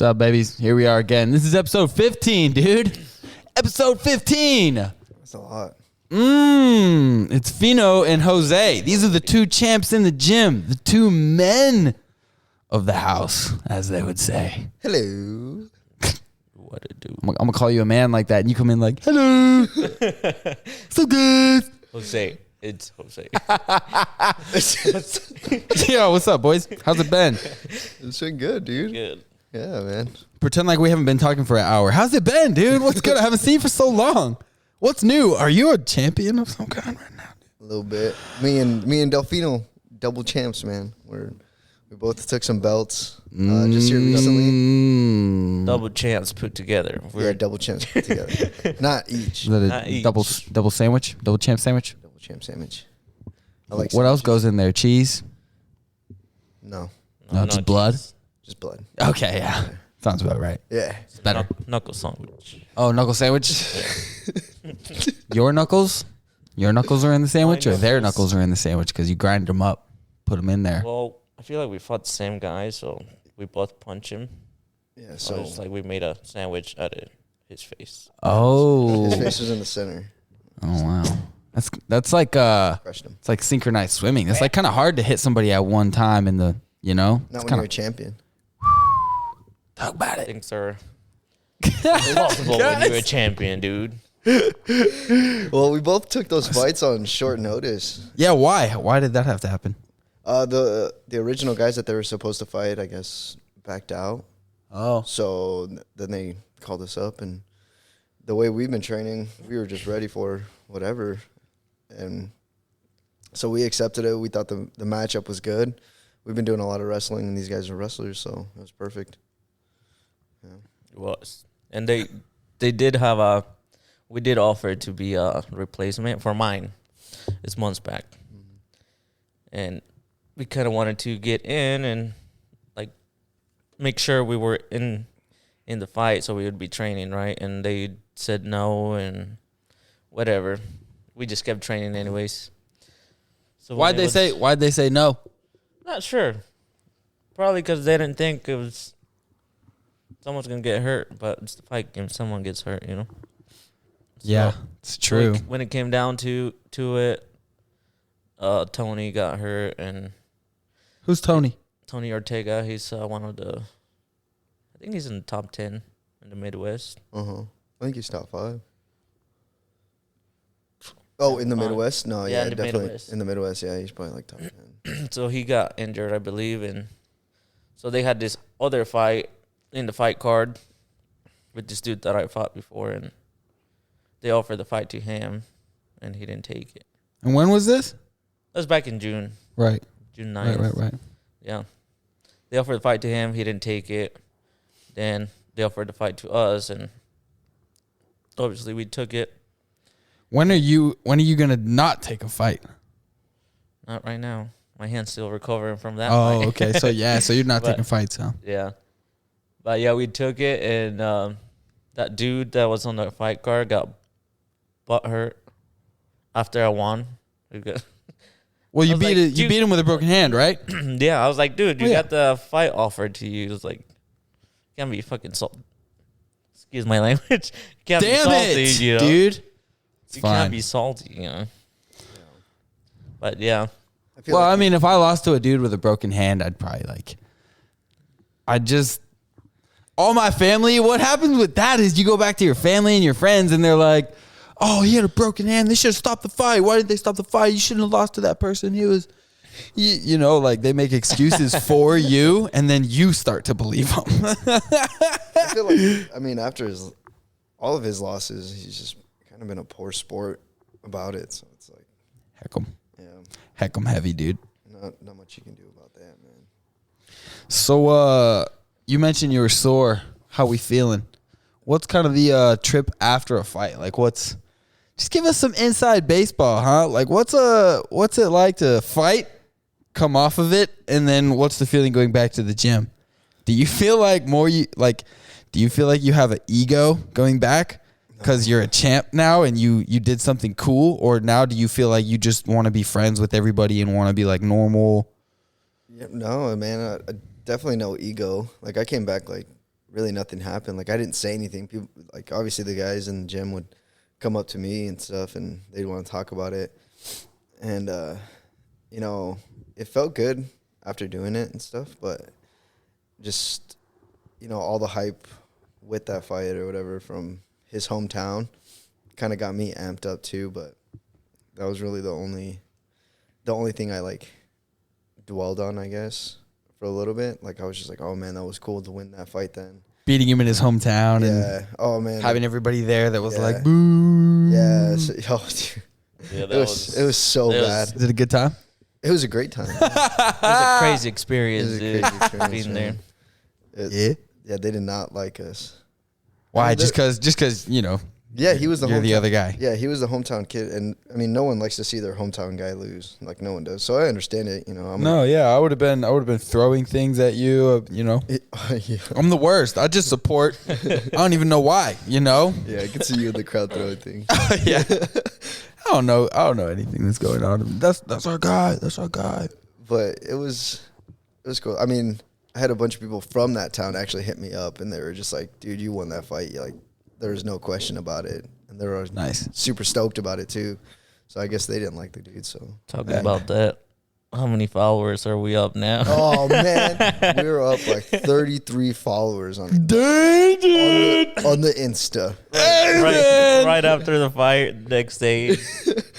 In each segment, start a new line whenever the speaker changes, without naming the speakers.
What's up, babies? Here we are again. This is episode 15, dude. Episode 15.
That's a lot.
It's Fino and Jose. These are the two champs in the gym. The two men of the house, as they would say.
Hello.
What it do? I'm going to call you a man like that, and you come in like, hello. So good.
Jose. It's Jose.
Yo, what's up, boys? How's it been?
It's been good, dude.
Good.
Yeah, man.
Pretend like we haven't been talking for an hour. How's it been, dude? What's good? I haven't seen you for so long. What's new? Are you a champion of some kind right now?
A little bit. Me and Delfino, double champs, man. We both took some belts just here recently.
Double champs put together.
Yeah, double champs put together. Not each.
Is that a
Not each.
double sandwich? Double champ sandwich?
Double champ sandwich. I like
What else
sandwiches.
goes in there? Cheese?
No,
No, just blood?
just blood.
Okay, yeah. Sounds about right.
Yeah.
It's better.
Knuckle sandwich.
Oh, knuckle sandwich? Your knuckles? Your knuckles are in the sandwich, or their knuckles are in the sandwich because you grind them up, put them in there?
Well, I feel like we fought the same guy, so we both punch him.
Yeah,
So
so
it's like we made a sandwich out of his face.
Oh.
his face was in the center.
Oh, wow. That's like
Crushed him.
it's like synchronized swimming. It's like kind of hard to hit somebody at one time in the, you know?
Not
It's
when
kinda,
you're a champion.
talk about it.
Things are impossible when you're a champion, dude.
Well, we both took those fights on short notice.
Yeah, why? Why did that have to happen?
The original guys that they were supposed to fight, I guess, backed out.
Oh.
So then they called us up, and the way we've been training, we were just ready for whatever. And so we accepted it. We thought the matchup was good. We've been doing a lot of wrestling, and these guys are wrestlers, so it was perfect. Yeah.
It was. And they did have we did offer to be a replacement for mine. It's months back. And we kind of wanted to get in and like make sure we were in the fight so we would be training, right? And they said no and whatever. We just kept training anyways. So
Why'd they say no?
Not sure. Probably because they didn't think it was someone's gonna get hurt, but it's the fight game. Someone gets hurt, you know.
Yeah, it's true.
When it came down to it, Tony got hurt, and
Who's Tony?
Tony Ortega. He's one of the. I think he's in the top 10 in the Midwest.
I think he's top 5. Oh, in the Midwest? No,
Yeah,
yeah,
in the
definitely.
Midwest.
In the Midwest, yeah, he's probably like top 10.
So he got injured, I believe, and so they had this other fight in the fight card with this dude that I fought before, and they offered the fight to him, and he didn't take it.
And when was this?
That was back in June.
Right.
June 9th.
Right.
Yeah. They offered the fight to him. He didn't take it. Then they offered the fight to us, and obviously we took it.
When are you gonna not take a fight?
Not right now. My hand's still recovering from that
Oh,
fight.
okay. So so you're not
But-
taking fights, huh?
Yeah. But yeah, we took it, and that dude that was on the fight card got butt hurt after I won.
Well, you
I was like,
you beat him with a broken hand, right?
Yeah, I was like, dude, you
Oh, yeah.
got the fight offered to you. It's like, you can't be fucking excuse my language. You can't
Damn
be salty,
it,
you know?
dude. It's
You
fine.
can't be salty, you know. But yeah,
I feel
Well,
like
I mean, if I lost to a dude with a broken hand, I'd probably all my family, what happens with that is you go back to your family and your friends and they're like, oh, he had a broken hand. They should have stopped the fight. Why didn't they stop the fight? You shouldn't have lost to that person. He was, you know, like they make excuses for you and then you start to believe them.
I feel like, I mean, after all of his losses, he's just kind of been a poor sport about it. So it's like,
Heck 'em heavy, dude.
not much you can do about that, man.
So, you mentioned you were sore. How we feeling? What's kind of the trip after a fight? Like, just give us some inside baseball, huh? Like, what's it like to fight, come off of it, and then what's the feeling going back to the gym? Do you feel like do you feel like you have an ego going back because you're a champ now and you did something cool, or now do you feel like you just want to be friends with everybody and want to be like normal?
Yeah, no, man, I definitely no ego. Like I came back like really nothing happened. Like I didn't say anything. People, like obviously the guys in the gym would come up to me and stuff, and they'd want to talk about it. And you know, it felt good after doing it and stuff, but just, you know, all the hype with that fight or whatever from his hometown kind of got me amped up too. But that was really the only thing I like dwelled on, I guess, for a little bit. Like I was just like, oh man, that was cool to win that fight then.
Beating him in his hometown.
Yeah.
And
oh man.
having everybody there that was
Yeah.
like, boo.
Yeah. So, oh, dude.
Yeah,
It was so bad.
Is it a good time?
It was a great time.
It was a crazy experience,
It was a
dude,
crazy experience,
being there.
man.
Yeah.
Yeah, they did not like us.
Why?
I mean,
Just because, you know,
Yeah, he was the
you're the
hometown-
other guy.
Yeah, he was the hometown kid, and I mean, no one likes to see their hometown guy lose. Like no one does. So I understand it. You know,
No, yeah, I would have been throwing things at you. You know,
yeah.
I'm the worst. I just support. I don't even know why. You know.
Yeah, I could see you in the crowd throwing things.
Yeah. I don't know anything that's going on. That's our guy. That's our guy.
But it was cool. I mean, I had a bunch of people from that town actually hit me up, and they were just like, "Dude, you won that fight. Like, there was no question about it." And they were
Nice.
super stoked about it too. So I guess they didn't like the dude. So
Talking about that, how many followers are we up now?
oh man, we were up like 33 followers on the Insta.
right after the fight, next day,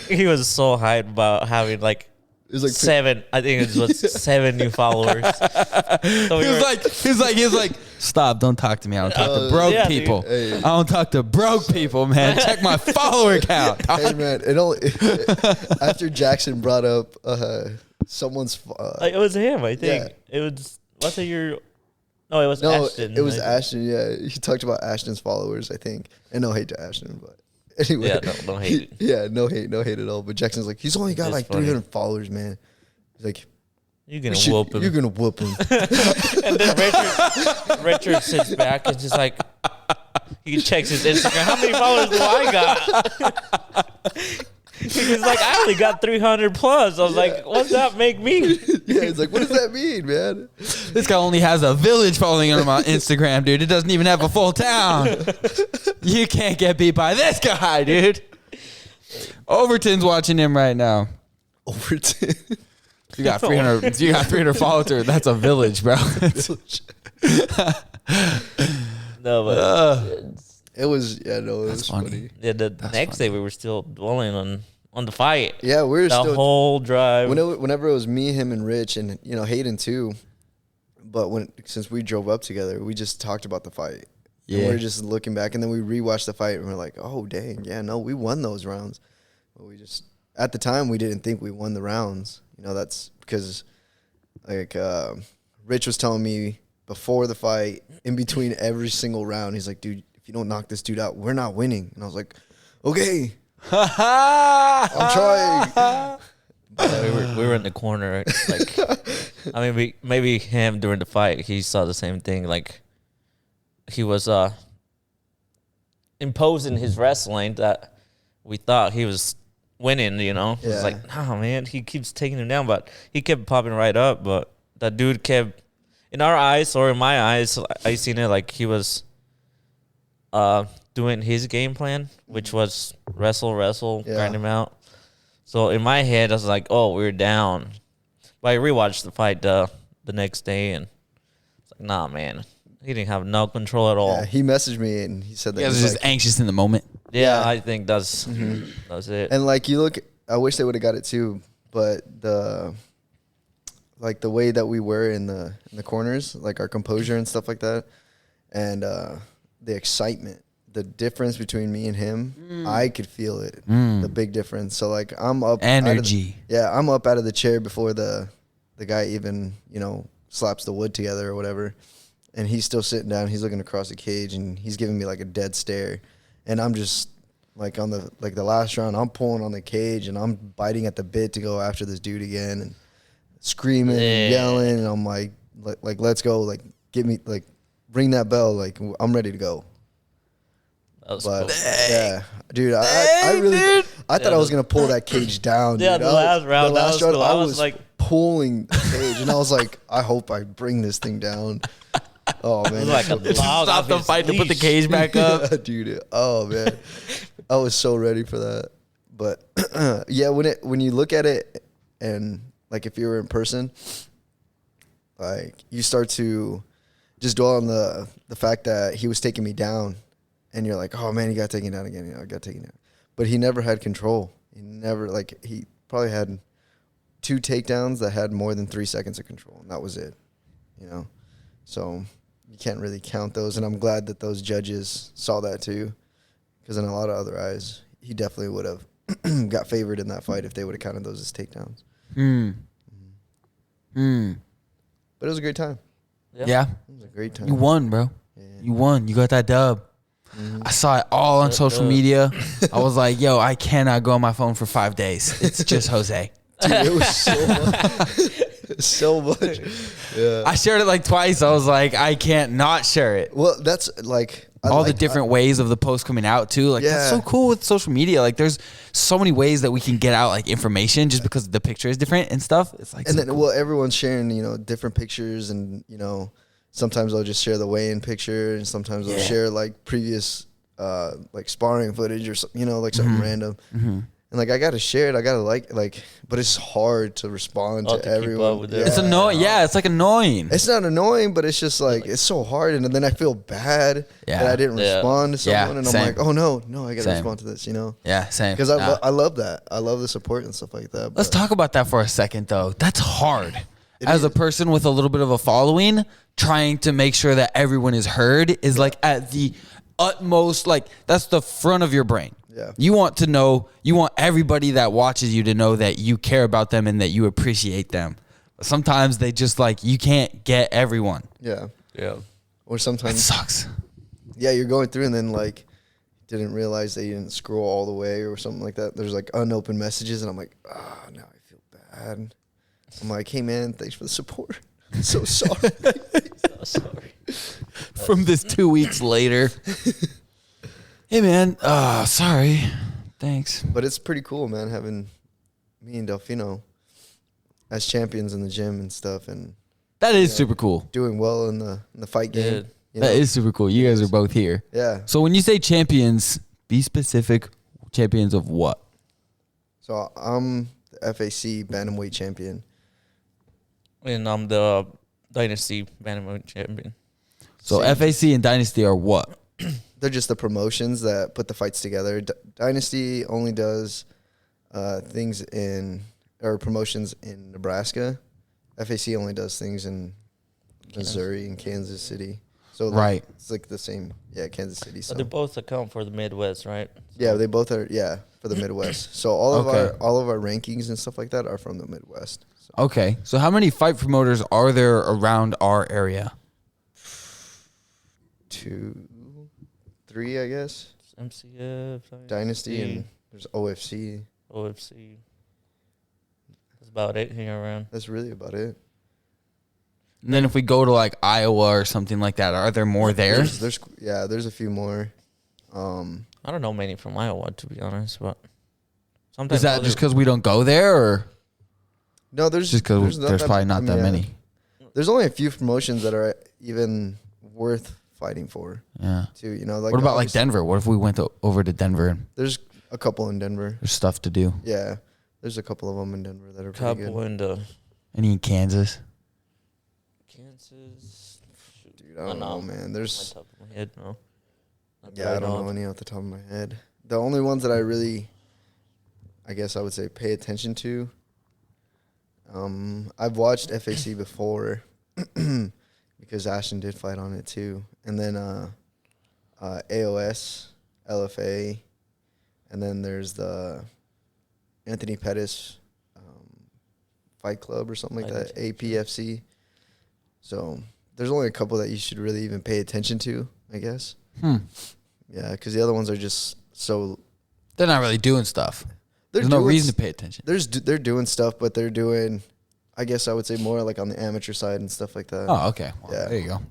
he was so hyped about having like
It was like
7. I think it was 7 new followers. So
He was like, stop! Don't talk to me. I don't talk to broke
yeah, dude.
people.
Hey.
I don't talk to broke people, man. Check my follower count.
Hey man, it only after Jackson brought up someone's.
Like, it was him, I think.
Yeah.
It was it your? No, it was
No,
Ashton.
it was
I think.
Ashton. Yeah, he talked about Ashton's followers, I think, and no hate to Ashton, but anyway,
Yeah, no hate.
Yeah, no hate at all. But Jackson's like, he's only got
It's
like
funny.
300 followers, man. He's like,
You're gonna
"Shit,
whoop him.
You're gonna whoop him.
And then Richard sits back and just like he checks his Instagram. How many followers do I got? He's like, I only got 300 plus. I was like, what's that make me?
Yeah, he's like, what does that mean, man?
This guy only has a village following him on Instagram, dude. It doesn't even have a full town. You can't get beat by this guy, dude. Overton's watching him right now.
Overton.
You got 300. You got 300 followers. That's a village, bro.
No, but
It was it was
funny.
funny.
yeah, the next day we were still dwelling on the fight.
Yeah, we were
The
still
whole drive.
whenever it was me, him, and Rich, and you know Hayden too. But since we drove up together, we just talked about the fight.
Yeah.
And we were just looking back, and then we rewatched the fight, and we're like, "Oh dang, yeah, no, we won those rounds." But we just at the time we didn't think we won the rounds. You know, that's because like Rich was telling me before the fight, in between every single round, he's like, "Dude, if you don't knock this dude out, we're not winning." And I was like, "Okay, I'm trying."
We were in the corner. Like, I mean, maybe him during the fight, he saw the same thing. Like, he was imposing his wrestling that we thought he was winning. You know,
Yeah.
it's like, nah, man, he keeps taking him down, but he kept popping right up. But that dude kept, in our eyes or in my eyes, I seen it like he was doing his game plan, which was wrestle,
Yeah.
grind him out. So in my head, I was like, "Oh, we're down." But I rewatched the fight the next day, and it's like, "Nah, man, he didn't have no control at all."
Yeah, he messaged me and he said that
You guys
he's
are just
like,
anxious in the moment.
Yeah,
Yeah.
I think that's it.
and like you look, I wish they would have got it too, but the way that we were in the corners, like our composure and stuff like that, and the excitement, the difference between me and him, I could feel it, the big difference. So like I'm up
Energy.
I'm up out of the chair before the guy even slaps the wood together or whatever, and he's still sitting down. He's looking across the cage and he's giving me like a dead stare, and I'm just like on the last round, I'm pulling on the cage and I'm biting at the bit to go after this dude again and screaming and yelling, and I'm like let's go, like give me, like bring that bell, like I'm ready to go.
That was
But
cool.
yeah, dude, I really thought I was gonna pull that cage down.
Yeah,
dude.
the last round, that was cool.
I
I was
was
like
pulling the cage, and I was like, I hope I bring this thing down. Oh man,
like a
that's
log
Stop
off
the
his
fight to put the
leash.
cage back up.
yeah, dude. Oh man, I was so ready for that. But yeah, when you look at it, and like if you were in person, like you start to just dwell on the fact that he was taking me down, and you're like, oh man, he got taken down again. You know, got taken down. But he never had control. He never he probably had 2 takedowns that had more than 3 seconds of control, and that was it. You know, so you can't really count those, and I'm glad that those judges saw that too, because in a lot of other eyes, he definitely would have got favored in that fight if they would have counted those as takedowns. But it was a great time.
Yeah.
It was a great time.
You won, bro.
Yeah.
You won. You got that dub. I saw it all on social media. I was like, yo, I cannot go on my phone for 5 days. It's just Jose.
Dude, it was so much. So much. Yeah.
I shared it like twice. I was like, I can't not share it.
Well, that's like
All the different ways of the post coming out too. Like that's so cool with social media. Like there's so many ways that we can get out like information just because the picture is different and stuff. It's like,
and
so
then
cool.
everyone's sharing, different pictures, and sometimes I'll just share the weigh-in picture, and sometimes I'll share like previous like sparring footage or something, like something random. And like I gotta share it, I gotta like, but it's hard to respond to
keep
everyone.
up with it.
It's annoying. Yeah, it's like annoying.
It's not annoying, but it's just like it's so hard, and then I feel bad that I didn't respond to someone, and I'm
same.
like, oh no, I gotta
Same.
respond to this,
Yeah, same.
because I love that. I love the support and stuff like that.
Let's
but-
talk about that for a second, though. That's hard. As
is.
a person with a little bit of a following, trying to make sure that everyone is heard is like at the utmost, like that's the front of your brain.
Yeah.
You want everybody that watches you to know that you care about them and that you appreciate them. But sometimes they just like, you can't get everyone.
Yeah.
Yeah.
Or
That
sometimes,
sucks.
yeah, you're going through and then like didn't realize that you didn't scroll all the way or something like that. There's like unopened messages, and I'm like, now I feel bad. I'm like, hey man, thanks for the support. I'm so sorry.
Oh, sorry.
From this 2 weeks later. Hey man, sorry. Thanks.
But it's pretty cool, man, having me and Delfino as champions in the gym and stuff, and
That is super cool.
doing well in the fight game.
Dude.
That is super cool. You guys are both here.
Yeah.
So when you say champions, be specific. Champions of what?
So I'm the FAC bantamweight champion.
And I'm the Dynasty Bantamweight champion.
So
Same.
FAC and Dynasty are what?
They're just the promotions that put the fights together. Dynasty only does things promotions in Nebraska. FAC only does things in Missouri and Kansas City. So like,
Right.
it's like the same. Yeah, Kansas City. So
But they both account for the Midwest, right?
yeah, they both are. Yeah, for the Midwest. So all of
Okay.
our rankings and stuff like that are from the Midwest. So
Okay. So how many fight promoters are there around our area?
2, 3, I guess.
MCF,
Dynasty and there's OFC.
OFC. That's about it here around.
That's really about it.
And then if we go to like Iowa or something like that, are there more there?
There's a few more.
I don't know many from Iowa, to be honest, but sometimes
Is that just because we don't go there, or
No, there's
just because
not
there's probably not
I mean,
that
yeah.
many?
There's only a few promotions that are even worth fighting for.
Yeah.
Too, like
What about like
obviously-
Denver? What if we went over to Denver and
There's a couple in Denver.
there's stuff to do?
Yeah, there's a couple of them in Denver that are pretty
couple
good.
in
Any in Kansas?
Kansas.
Dude, I don't know, man. There's
Top of my head, no. Not
yeah,
that
I don't know any off the top of my head. The only ones that I really, I guess I would say, pay attention to. I've watched FAC before because Ashton did fight on it too, and then AOS, LFA, and then there's the Anthony Pettis Fight Club or something like that, APFC. So there's only a couple that you should really even pay attention to, I guess. Yeah, because the other ones are just so.
They're not really doing stuff. There's no reason to pay attention.
They're doing stuff, but they're doing, I guess I would say, more like on the amateur side and stuff like that.
Oh, okay. Well,
Yeah.
There you go.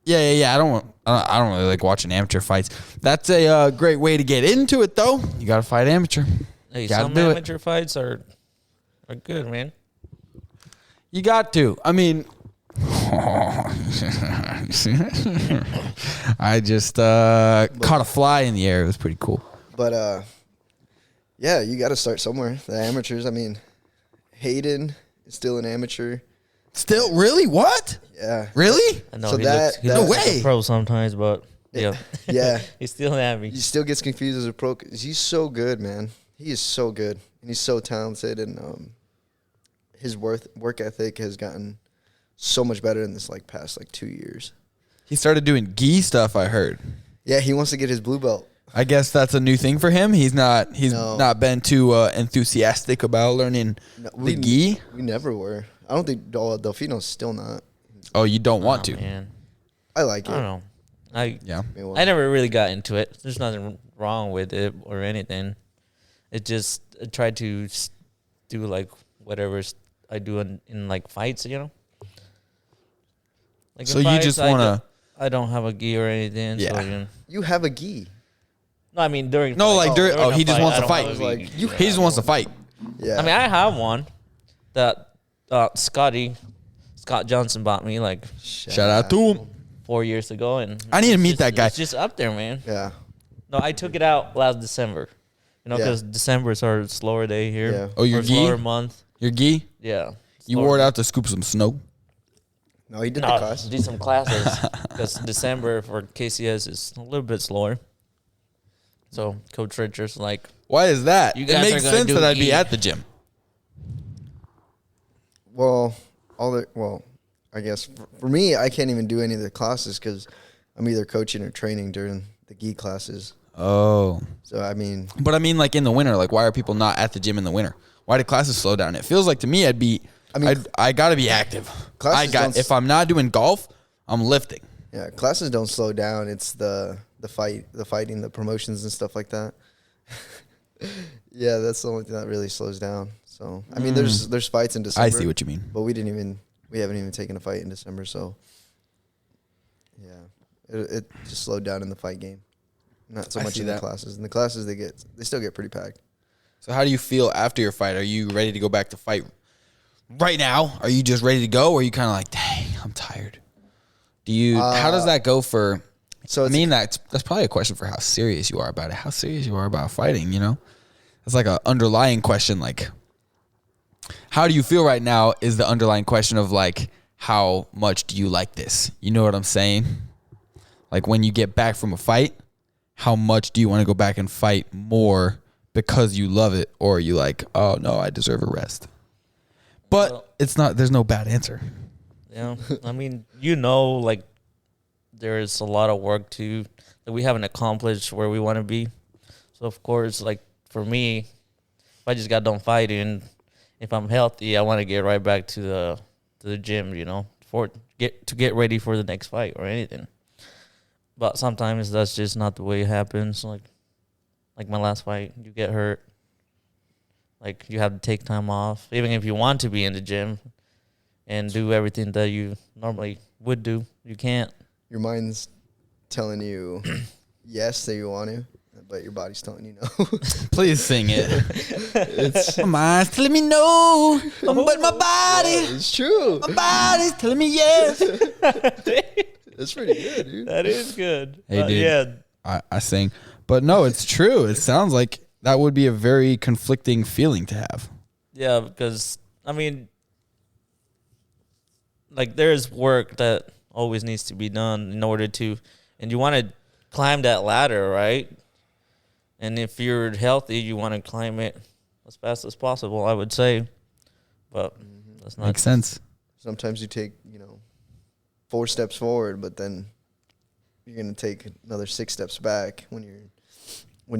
Yeah.
Yeah. I don't really like watching amateur fights. That's a great way to get into it, though. You got to fight amateur.
Hey,
Gotta
some
do it.
amateur fights are good, man.
You got to. I mean, I just caught a fly in the air. It was pretty cool.
But yeah, you got to start somewhere. The amateurs. I mean, Hayden is still an amateur.
Still, really? What?
Yeah.
Really?
I know
So
he
that-
looks, he
that-
looks
No
like a
way.
pro sometimes, but yeah,
Yeah.
he's still at me.
He still gets confused as a pro. 'Cause he's so good, man. He is so good, and he's so talented, and his work ethic has gotten so much better in this past 2 years.
He started doing gi stuff, I heard.
Yeah, he wants to get his blue belt.
I guess that's a new thing for him. He's
No.
not been too enthusiastic about learning
No,
the gi.
We never were. I don't think Delfino's still not.
Oh, you don't want to.
Man.
I like it.
I don't know.
Yeah.
I never really got into it. There's nothing wrong with it or anything. It just I tried to do whatever I do in fights, you know. Like
So
in
you
fights,
just want to.
I don't have a gi or anything.
Yeah.
So, you know.
You have a gi.
No, I mean during.
No,
fight-
like during. Oh,
a
he just
fight,
wants
I
to
don't
fight.
have a gi.
You
He just wants to fight.
Yeah.
I mean, I have one that Scott Johnson bought me
Shout out to him.
4 years ago, and
I need to
it's
meet
just-
that guy.
It's just up there, man.
Yeah.
No, I took it out last December. You know,
Yeah.
because December is our slower day here.
Yeah.
Oh, your
Or
gi?
slower month.
Your gi?
Yeah.
You
Slower.
wore it out to scoop some snow.
No, he did the
No,
class.
do some classes because December for KCS is a little bit slower. So Coach Richards like,
Why is that?
You
It
guys
makes
are gonna
sense
do
that I'd be
gi.
at the gym.
Well, I guess for me, I can't even do any of the classes because I'm either coaching or training during the gi classes.
Oh.
So I mean,
But I mean, in the winter, why are people not at the gym in the winter? Why do classes slow down? It feels like to me, I got to be active.
Classes
If I'm not doing golf, I'm lifting.
yeah, classes don't slow down. It's the fighting, the promotions and stuff like that. Yeah, that's the only thing that really slows down. So I mean, there's fights in December.
I see what you mean.
But we haven't even taken a fight in December. So yeah, it just slowed down in the fight game. Not so
I
much
see
in the
that.
classes. In the classes, they still get pretty packed.
So how do you feel after your fight? Are you ready to go back to fight right now? Are you just ready to go? Or are you kind of like, dang, I'm tired? How does that go for?
So
I mean, that's probably a question for how serious you are about it. How serious you are about fighting, you know? That's like an underlying question. Like, how do you feel right now is the underlying question of how much do you like this? You know what I'm saying? Like when you get back from a fight, how much do you want to go back and fight more because you love it? Or are you like, oh no, I deserve a rest? But
Well-
it's not, there's no bad answer.
Yeah, I mean, there's a lot of work that we haven't accomplished where we want to be. So of course, for me, if I just got done fighting, if I'm healthy, I want to get right back to the gym, you know, to get ready for the next fight or anything. But sometimes that's just not the way it happens. Like my last fight, you get hurt. You have to take time off, even if you want to be in the gym and do everything that you normally would do. You can't.
Your mind's telling you yes that you want to, but your body's telling you no.
Please sing it. My mind's telling me no, but my body,
It's true.
my body's telling me yes.
That's pretty good, dude.
That is good.
Hey, dude.
Yeah.
I sing. But no, it's true. It sounds like that would be a very conflicting feeling to have.
Yeah, because, I mean, there's work that always needs to be done in order to, and you want to climb that ladder, right? And if you're healthy, you want to climb it as fast as possible, I would say. But that's not.
Makes sense.
Sometimes you take, 4 steps forward, but then you're gonna take another 6 steps back when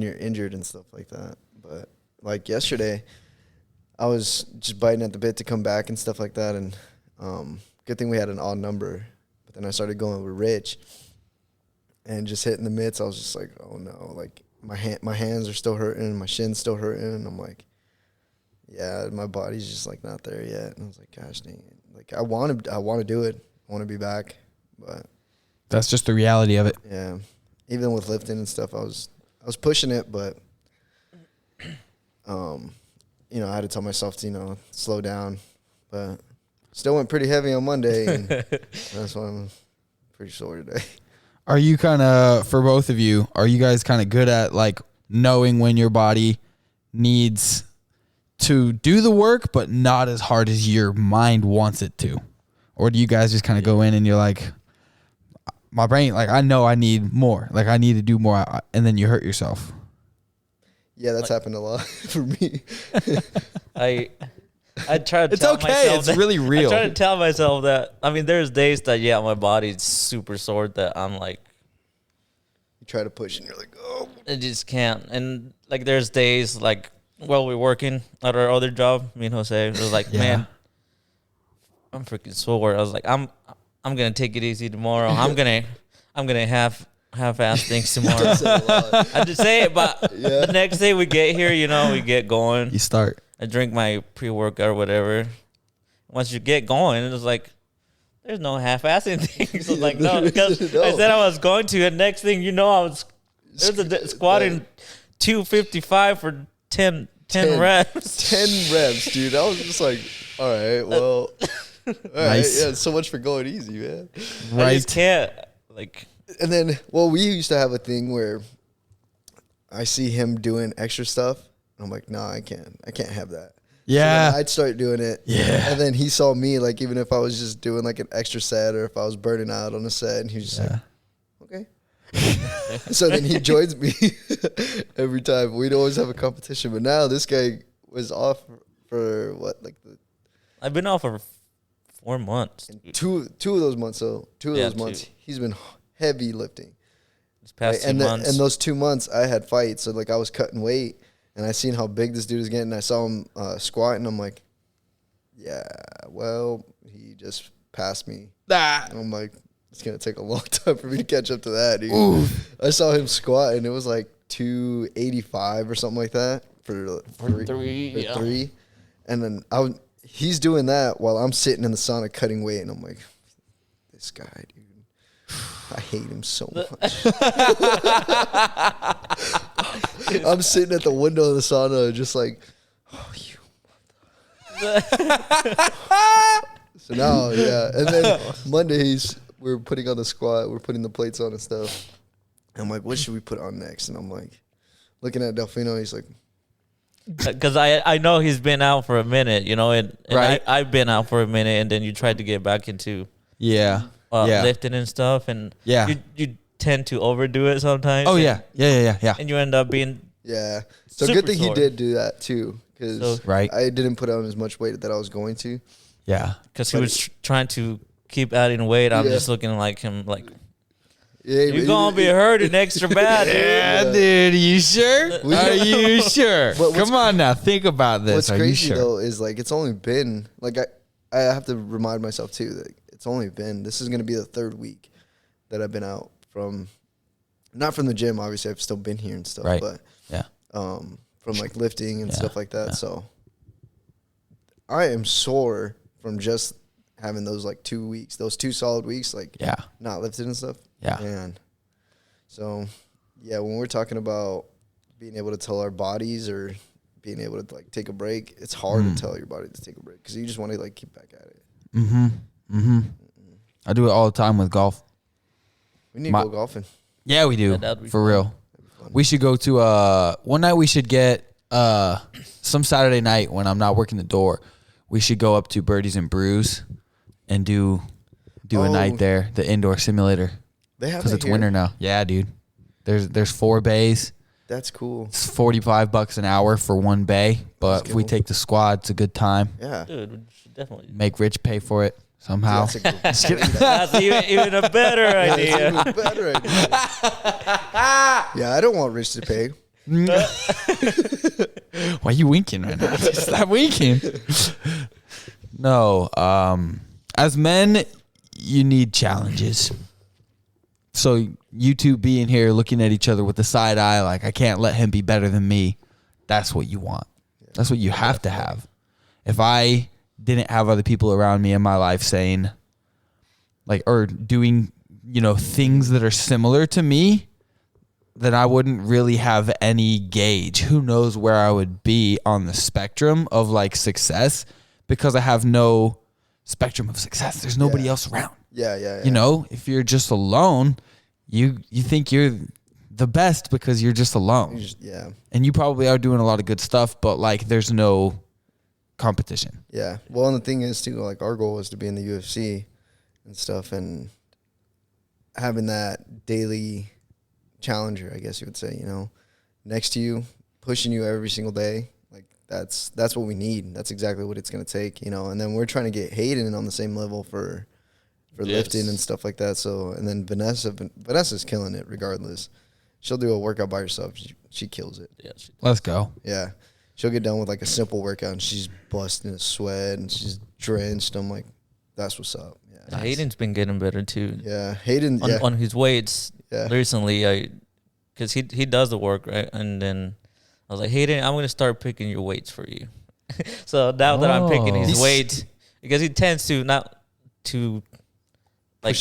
you're injured and stuff like that. But yesterday, I was just biting at the bit to come back and stuff like that, and good thing we had an odd number. But then I started going with Rich, and just hitting the mitts. I was just like, oh no, my hands are still hurting, my shin's still hurting, and I'm like, yeah, my body's just not there yet. And I was like, gosh dang it, I want to do it. I want to be back, but
That's just the reality of it.
yeah, even with lifting and stuff, I was pushing it, but I had to tell myself to slow down. But Still went pretty heavy on Monday, and that's why I'm pretty sore today.
Are you kind of, for both of you, are you guys kind of good at like knowing when your body needs to do the work, but not as hard as your mind wants it to? Or do you guys just kind of go in and you're like, my brain, like, I know I need more. Like, I need to do more. And then you hurt yourself.
Yeah, that's happened a lot for me.
I try to
It's
tell
okay.
myself
It's
that,
really real.
I try to tell myself that. I mean, there's days that my body's super sore that I'm like,
You try to push, and you're like, oh.
I just can't. And like, there's days like while we're working at our other job, me and Jose, it was like, man, I'm freaking sore. I was like, I'm gonna take it easy tomorrow. I'm gonna half-ass things tomorrow. I just say it, but the next day we get here, we get going.
You start.
I drink my pre-workout or whatever. Once you get going, it's like, there's no half-assing things. So like, no, because I said I was going to, and next thing you know, there's a squatting 255 for 10 reps.
10 reps, dude. I was just like, all right, well, all
Nice.
right. Yeah, so much for going easy, man.
Right.
I just can't, like.
And then, well, we used to have a thing where I see him doing extra stuff. I'm like, nah, I can't have that.
Yeah.
So then I'd start doing it.
Yeah.
And then he saw me, like, even if I was just doing like an extra set or if I was burning out on a set, and he was just like, okay. So then he joins me every time. We'd always have a competition. But now this guy was off for what, like
I've been off for 4 months.
two of those months. So two of those months, he's been heavy lifting.
This past 2 months.
And those 2 months, I had fights. So like I was cutting weight, and I seen how big this dude was getting. I saw him squatting. I'm like, yeah, well, he just passed me. And I'm like, it's gonna take a long time for me to catch up to that, dude. Oof. I saw him squat, and it was like 285 or something like that for three. And then he's doing that while I'm sitting in the sauna cutting weight, and I'm like, this guy, dude, I hate him so much. I'm sitting at the window of the sauna just like, oh, you So now, yeah. And then Mondays, we're putting on the squat. We're putting the plates on and stuff. I'm like, what should we put on next? And I'm like, looking at Delfino, he's like,
because I know he's been out for a minute, and
Right.
I've been out for a minute, and then you tried to get back into lifting and stuff, and you tend to overdo it sometimes.
Oh, yeah. Yeah.
And you end up being
So
super
good thing
sore.
he did do that too, because
Right.
I didn't put on as much weight that I was going to.
Yeah.
Because he was trying to keep adding weight. I'm just looking like him, like,
Yeah,
you're going to be hurting extra bad, dude.
Yeah, dude. Are you sure? Are you sure? Come on now. Think about this.
What's
Are you
crazy
sure?
though is like it's only been like I have to remind myself too that it's only been, this is going to be the 3rd week that I've been out from, not from the gym. Obviously, I've still been here and stuff,
Right.
but
Yeah.
from like lifting and stuff like that. So I am sore from just having those like 2 weeks, those 2 solid weeks, like not lifting and stuff.
Yeah.
Man. So yeah, when we're talking about being able to tell our bodies or being able to like take a break, it's hard to tell your body to take a break because you just want to like keep back at it.
I do it all the time with golf.
We need to go golfing.
Yeah, we do.
Yeah, that'd be
for
fun.
real. We should go to one night. We should get some Saturday night when I'm not working the door. We should go up to Birdies and Brews and do a night there, the indoor simulator.
They have
because it's winter now. Yeah, dude. There's 4 bays.
That's cool.
It's $45 an hour for 1 bay, but
That's
if we
cool.
take the squad, it's a good time.
Yeah.
Dude, we should definitely.
Make Rich pay for it somehow.
That's a good
That's even a better idea.
That's even better idea. Yeah, I don't want Rich to pay.
Why are you winking right now? Stop winking. No. As men, you need challenges. So you two being here looking at each other with the side eye like, I can't let him be better than me. That's what you want. That's what you have to have. If I didn't have other people around me in my life saying, like, or doing, things that are similar to me, then I wouldn't really have any gauge. Who knows where I would be on the spectrum of like success, because I have no spectrum of success. There's nobody else around.
Yeah.
You know, if you're just alone, you think you're the best because you're just alone.
Yeah.
And you probably are doing a lot of good stuff, but like there's no competition.
Yeah. Well, and the thing is too, like our goal was to be in the UFC and stuff, and having that daily challenger, I guess you would say, you know, next to you, pushing you every single day. Like that's what we need. That's exactly what it's going to take, you know. And then we're trying to get Hayden on the same level for lifting and stuff like that. So, and then Vanessa's killing it regardless. She'll do a workout by herself. She kills it.
Yeah.
Let's go.
Yeah. She'll get done with like a simple workout and she's busting a sweat and she's drenched. I'm like, that's what's up. Yeah.
Nice. Hayden's been getting better too.
Yeah. Hayden
on his weights recently, because he does the work, right? And then I was like, Hayden, I'm gonna start picking your weights for you. So now that I'm picking his weights, because he tends to not to like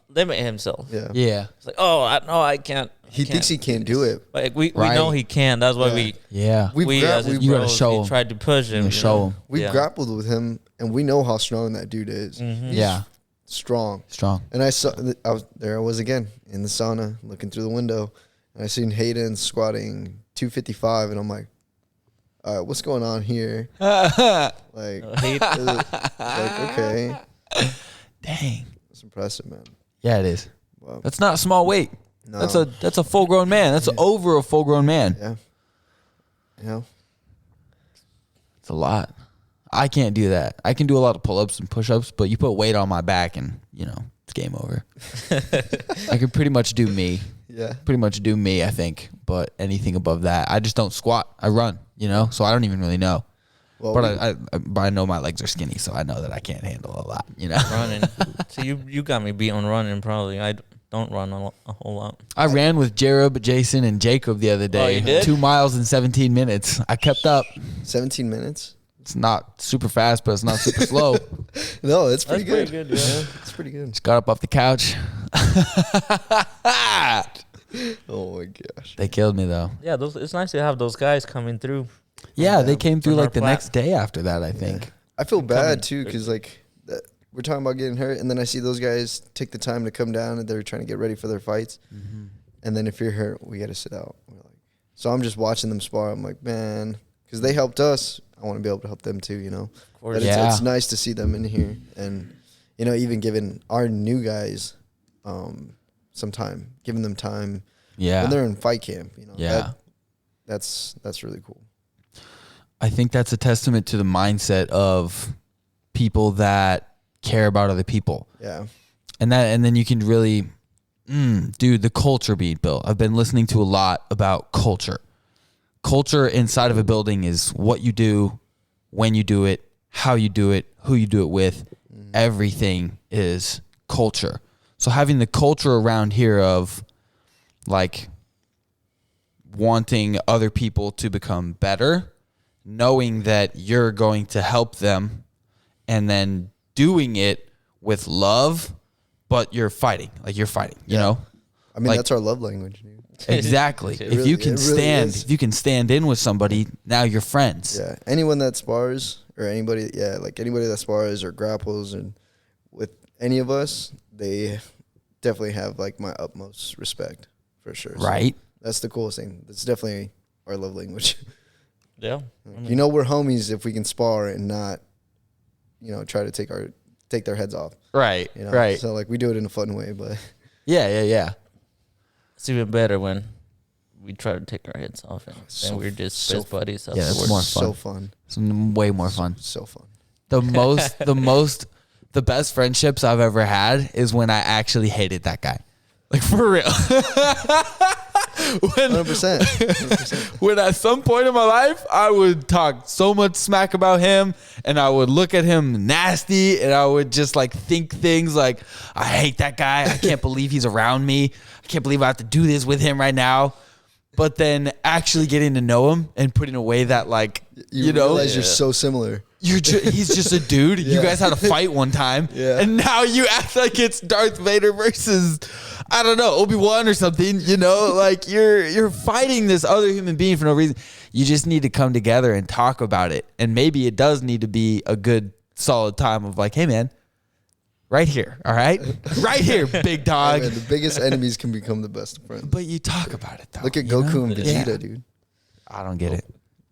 limit himself.
Yeah.
Yeah.
It's like, oh, I can't.
He thinks he can't do it.
Like we know he can. That's why
we
you
gotta show him.
Tried to push him.
Show him.
We've grappled with him, and we know how strong that dude is.
Mm-hmm.
Yeah.
Strong.
And
I was again in the sauna looking through the window, and I seen Hayden squatting 255, and I'm like, all right, what's going on here? like okay.
Dang.
It's impressive, man.
Yeah, it is.
Wow.
That's not a small weight.
No.
That's a full grown man. That's over a full grown man.
Yeah. Yeah.
It's a lot. I can't do that. I can do a lot of pull ups and push ups, but you put weight on my back and, you know, it's game over. I can pretty much do me.
Yeah.
Pretty much do me, I think. But anything above that, I just don't squat. I run, you know? So I don't even really know. Well, but I know my legs are skinny, so I know that I can't handle a lot, you know?
Running. So you got me beat on running probably. I don't run a whole lot.
I ran with Jared, Jason, and Jacob the other day.
Oh, you did?
2 miles in 17 minutes. I kept up.
17 minutes?
It's not super fast, but it's not super slow.
No, it's pretty good.
Pretty good, yeah.
It's pretty good.
Just got up off the couch.
Oh my gosh.
They killed me though.
Yeah, it's nice to have those guys coming through.
Yeah, they came through
From
like
our
the
flat.
next day after that, I think.
I feel bad too, because like we're talking about getting hurt, and then I see those guys take the time to come down, and they're trying to get ready for their fights.
Mm-hmm.
And then if you're hurt, we got to sit out. We're like, so I'm just watching them spar. I'm like, man, because they helped us. I want to be able to help them too, you know.
Of course.
But it's nice to see them in here, and you know, even giving our new guys some time, giving them time.
Yeah.
When they're in fight camp, you know.
Yeah.
That's really cool.
I think that's a testament to the mindset of people that care about other people.
Yeah.
And then you can really, dude, the culture being built. I've been listening to a lot about culture. Culture inside of a building is what you do, when you do it, how you do it, who you do it with. Everything is culture. So having the culture around here of like wanting other people to become better, knowing that you're going to help them, and then doing it with love, but you're fighting. Like you're fighting, you know?
I mean,
Like-
that's our love language, dude.
Exactly.
really- it really is.
If you can stand in with somebody, now you're friends.
Yeah. Anyone that spars or anybody that spars or grapples and with any of us, they definitely have like my utmost respect for sure. So
Right?
that's the coolest thing. That's definitely our love language.
Yeah.
You know, we're homies if we can spar and not, you know, try to take their heads off.
Right.
You know?
Right.
So like we do it in a fun way, but
Yeah.
It's even better when we try to take our heads off and
So-
then we're just
so
best buddies.
Yeah, that's
afterwards.
more
so
fun.
fun.
It's way more fun.
So fun.
The best friendships I've ever had is when I actually hated that guy. Like for real.
100%.
When at some point in my life, I would talk so much smack about him and I would look at him nasty and I would just like think things like, I hate that guy. I can't believe he's around me. I can't believe I have to do this with him right now. But then actually getting to know him and putting away that like,
You
know,
realize you're so similar.
he's just a dude. You guys had a fight one time, and now you act like it's Darth Vader versus, I don't know, Obi-Wan or something. You know, like you're fighting this other human being for no reason. You just need to come together and talk about it, and maybe it does need to be a good solid time of like, hey man, right here, all right, right here, big dog.
Hey, man, the biggest enemies can become the best of friends.
But you talk about it though.
Look at
you
Goku
know?
and Vegeta, dude.
I don't get it.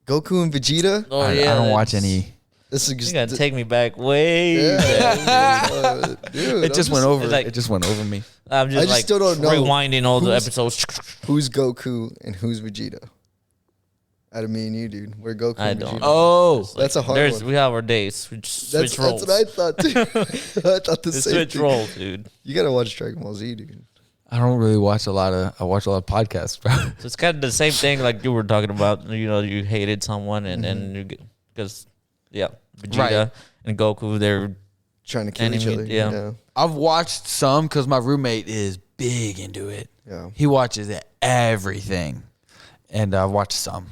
Goku and Vegeta.
Oh,
I don't watch any.
This is
You
just
gotta take me back way back.
dude,
It just went over.
like-
It just went over me.
I'm just,
I just still don't know
rewinding all the
who's-
episodes.
who's Goku and who's Vegeta. Out of me and you, dude, we're Goku.
I
and
don't.
Vegeta.
Oh,
That's a hard one.
We have our days. We just
That's
switch roles.
what I thought too. I thought the
We
same
switch
thing.
roles, dude.
You gotta watch Dragon Ball Z, dude.
I don't really watch a lot of. I watch a lot of podcasts, bro.
So it's kind of the same thing like you were talking about. You know, you hated someone, and then you get because Vegeta
Right.
and Goku, they're
Trying to kill each
Enemy,
other.
yeah.
I've watched some because my roommate is big into it.
Yeah.
He watches everything, and I've watched some.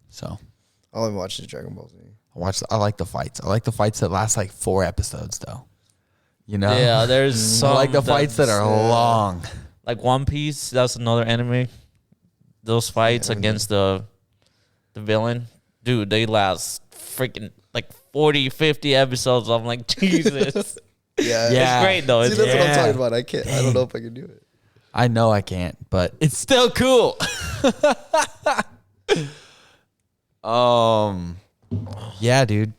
So
All I watched is Dragon Ball Z.
I like the fights. I like the fights that last like 4 episodes, though. You know.
yeah. There's
I
some
like the fights that are long.
like One Piece. That's another anime. Those fights against the villain, dude, they last freaking like 40, 50 episodes. I'm like, Jesus.
Yeah.
Yeah.
It's great though.
See,
It's
that's what I'm
Yeah.
talking about. I can't. I don't know if I can do it.
I know I can't, but it's still cool. Yeah, dude.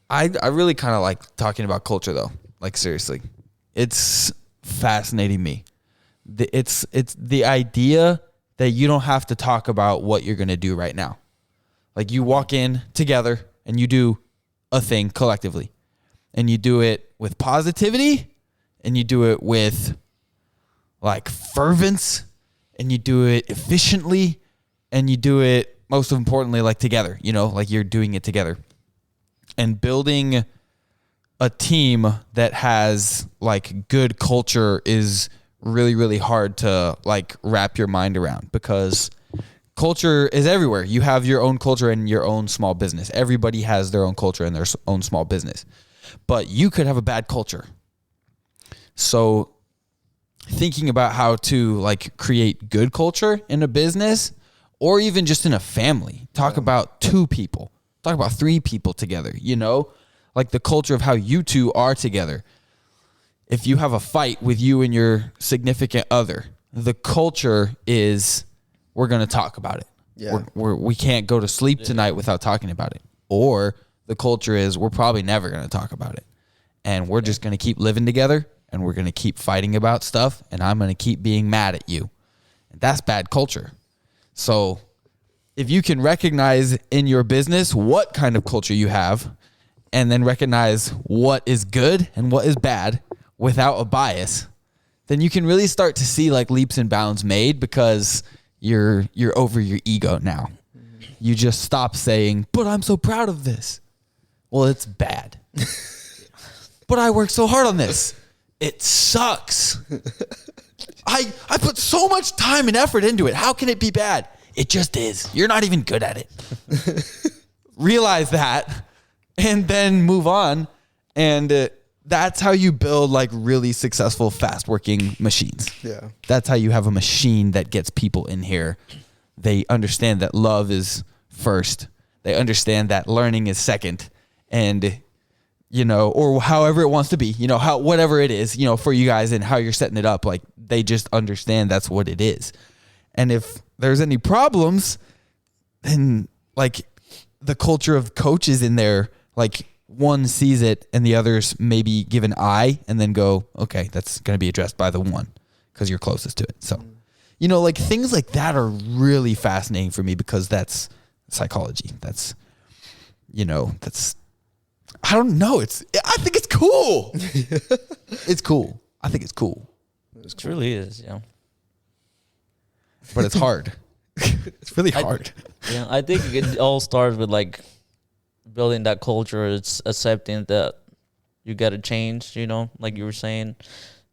I really kind of like talking about culture though. Like seriously, it's fascinating me. It's the idea that you don't have to talk about what you're gonna do right now. Like you walk in together and you do a thing collectively, and you do it with positivity, and you do it with like fervence, and you do it efficiently, and you do it most importantly like together, you know, like you're doing it together. And building a team that has like good culture is really, really hard to like wrap your mind around, because culture is everywhere. You have your own culture and your own small business. Everybody has their own culture and their own small business, but you could have a bad culture. So thinking about how to like create good culture in a business, or even just in a family, talk about 2 people, talk about 3 people together, you know, like the culture of how you 2 are together. If you have a fight with you and your significant other, the culture is we're going to talk about it.
Yeah.
We can't go to sleep tonight without talking about it. Or the culture is we're probably never going to talk about it. And we're just going to keep living together, and we're going to keep fighting about stuff, and I'm going to keep being mad at you. And that's bad culture. So if you can recognize in your business what kind of culture you have, and then recognize what is good and what is bad without a bias, then you can really start to see like leaps and bounds made, because you're over your ego now. You just stop saying, but I'm so proud of this. Well, it's bad. But I worked so hard on this. It sucks. I put so much time and effort into it. How can it be bad? It just is. You're not even good at it. Realize that, and then move on. And that's how you build like really successful, fast working machines.
Yeah.
That's how you have a machine that gets people in here. They understand that love is first. They understand that learning is second. And, you know, or however it wants to be, you know, how, whatever it is, you know, for you guys and how you're setting it up, like they just understand that's what it is. And if there's any problems, then like the culture of coaches in there, like one sees it and the others maybe give an eye and then go, okay, that's going to be addressed by the one because you're closest to it. So, you know, like things like that are really fascinating for me, because that's psychology. That's, you know, that's, I don't know. I think it's cool. It's cool. I think it's cool,
It truly is, yeah.
but it's hard. It's really hard.
Yeah, I think it all starts with like building that culture. It's accepting that you got to change, you know, like you were saying,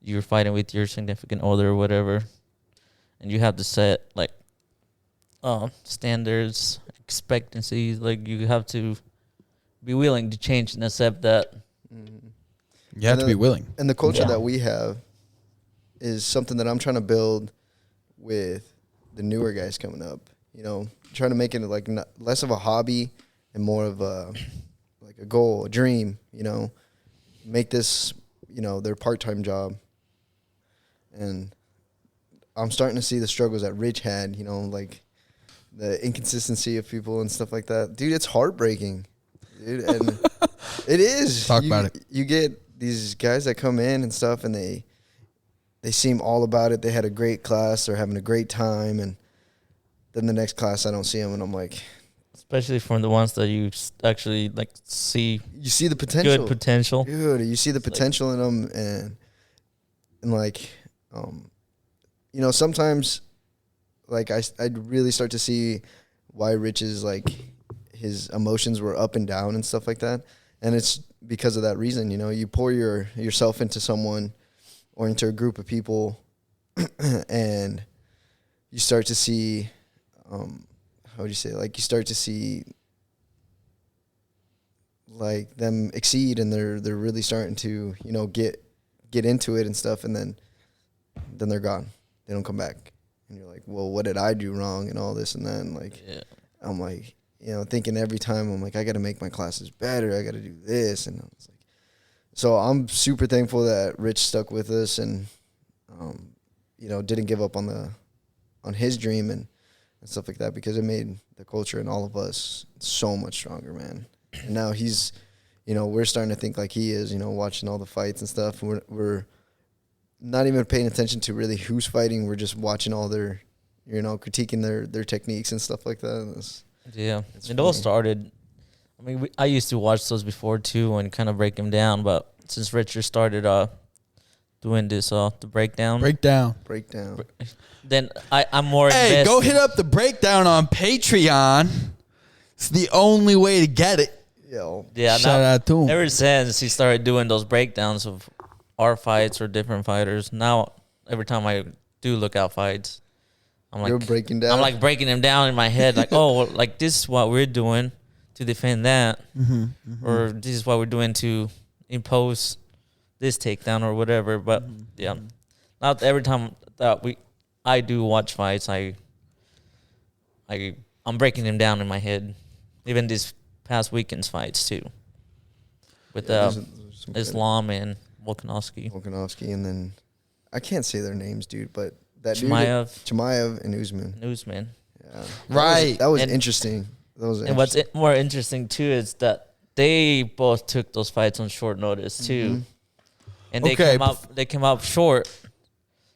you're fighting with your significant other or whatever, and you have to set like standards, expectancies. Like you have to be willing to change and accept that.
You have to be willing.
And the culture
Yeah.
that we have is something that I'm trying to build with the newer guys coming up. You know, trying to make it like less of a hobby and more of a like a goal, a dream, you know, make this, you know, their part-time job. And I'm starting to see the struggles that Rich had, you know, like the inconsistency of people and stuff like that. Dude, it's heartbreaking, dude. And it is.
Talk about it.
You get these guys that come in and stuff, and they seem all about it. They had a great class. They're having a great time. And then the next class, I don't see them, and I'm like...
Especially from the ones that you actually, like, see...
You see the potential.
Good potential.
Dude, you see the potential in them, and like... you know, sometimes, like, I'd really start to see why Rich's, like, his emotions were up and down and stuff like that. And it's because of that reason, you know. You pour yourself into someone or into a group of people, and you start to see, how would you say, like, you start to see, like, them exceed, and they're really starting to, you know, get into it and stuff, and then they're gone. They don't come back. And you're like, well, what did I do wrong and all this and that? And like, yeah. I'm like, you know, thinking every time, I'm like, I got to make my classes better. I got to do this. And I was like, so I'm super thankful that Rich stuck with us and, you know, didn't give up on his dream and stuff like that, because it made the culture and all of us so much stronger, man. And now he's, you know, we're starting to think like he is, you know, watching all the fights and stuff. And we're not even paying attention to really who's fighting. We're just watching all their, you know, critiquing their techniques and stuff like that.
It all started. I mean, I used to watch those before too and kind of break them down. But since Richard started doing this, the breakdown, then I'm more.
Hey,
invested.
go hit up the breakdown on Patreon. It's the only way to get it.
Yeah,
shout out to him.
Ever since he started doing those breakdowns of our fights or different fighters, now every time I do look out fights, I'm like,
you're breaking down.
I'm like breaking them down in my head, like, oh, well, like this is what we're doing to defend that, or this is what we're doing to impose this takedown or whatever. But yeah, not every time that I do watch fights, I'm breaking them down in my head. Even this past weekend's fights too, with Islam and Volkanovski,
and then I can't say their names, dude, but that
Chimaev
and Usman. Yeah,
right.
That was interesting.
And what's more interesting too is that they both took those fights on short notice too, and they came up short.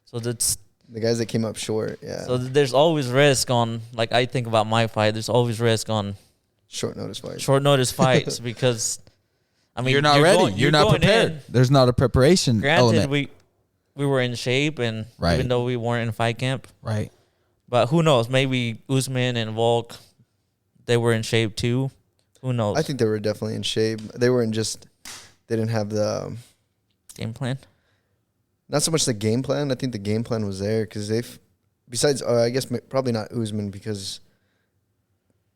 So that's
the guys that came up short. Yeah.
So there's always risk on, like, I think about my fight. There's always risk on
short notice
fights because. I mean,
you're not ready. You're not prepared. There's not a preparation element.
We were in shape, and even though we weren't in fight camp.
Right.
But who knows? Maybe Usman and Volk, they were in shape too. Who knows?
I think they were definitely in shape. They didn't have the
game plan.
Not so much the game plan. I think the game plan was there because besides, I guess probably not Usman, because